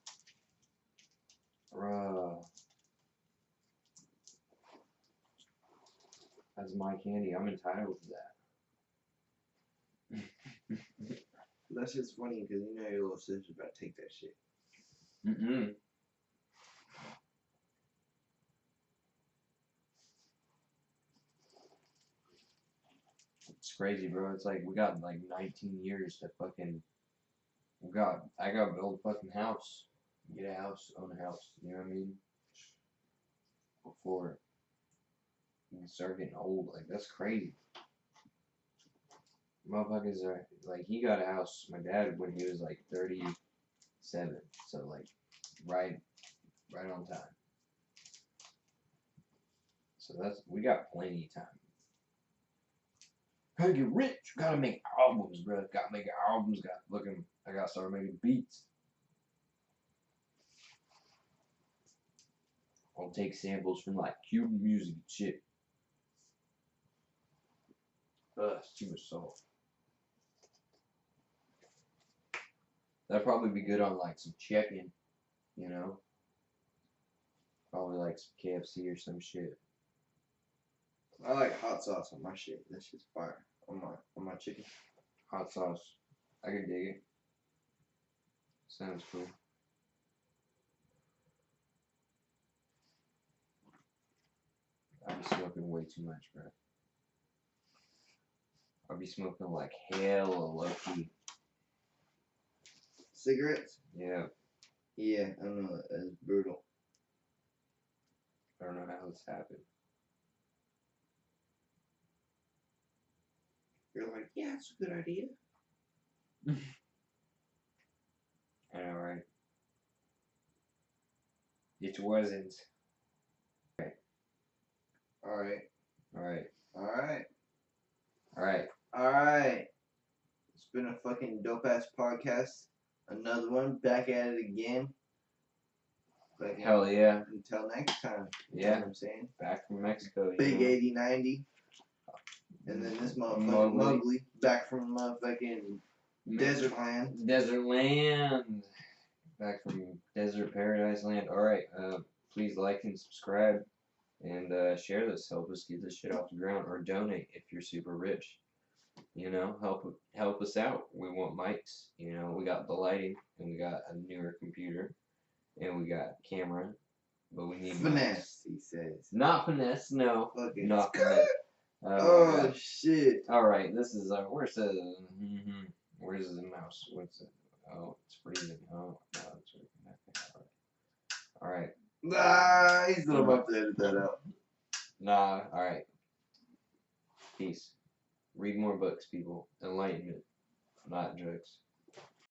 Bruh. That's my candy. I'm entitled to that. That's just funny because you know your little sister's about to take that shit. It's crazy, bro. It's like we got like 19 years to fucking. I gotta build a fucking house. Get a house, own a house. You know what I mean? Before you start getting old, like that's crazy. Motherfuckers are like, he got a house. My dad when he was like 37, so like right on time. So we got plenty of time. Gotta get rich. Gotta make albums, bro. Gotta make albums. I gotta start making beats. I'll take samples from like Cuban music and shit. It's too much salt. That'd probably be good on like some chicken, you know? Probably like some KFC or some shit. I like hot sauce on my shit. That shit's fire. On my chicken. Hot sauce. I can dig it. Sounds cool. I'm smoking way too much, bro. I'll be smoking like hella low-key. Cigarettes? Yeah. Yeah, I know. That's brutal. I don't know how this happened. You're like, yeah, it's a good idea. I know, right? It wasn't. Alright. Alright. Alright. Alright. Alright. It's been a fucking dope ass podcast. Another one. Back at it again. But Hell yeah. until next time. You Yeah. know what I'm saying? Back from Mexico. Big 80-90. And then this motherfucking Mowgli. Mowgli, back from motherfucking desert land. Desert land. Back from desert paradise land. Alright, please like and subscribe and share this. Help us get this shit off the ground, or donate if you're super rich. You know, help us out. We want mics. You know, we got the lighting and we got a newer computer and we got camera, but we need Finesse, mics. he says. Not finesse, no. Fucking Not finesse. Oh shit. Alright, this is where's the where's the mouse? What's it? Oh, it's freezing. Oh, no, it's working. Alright. Nah, he's gonna have to edit that out. Nah, alright. Peace. Read more books, people. Enlightenment, not jokes.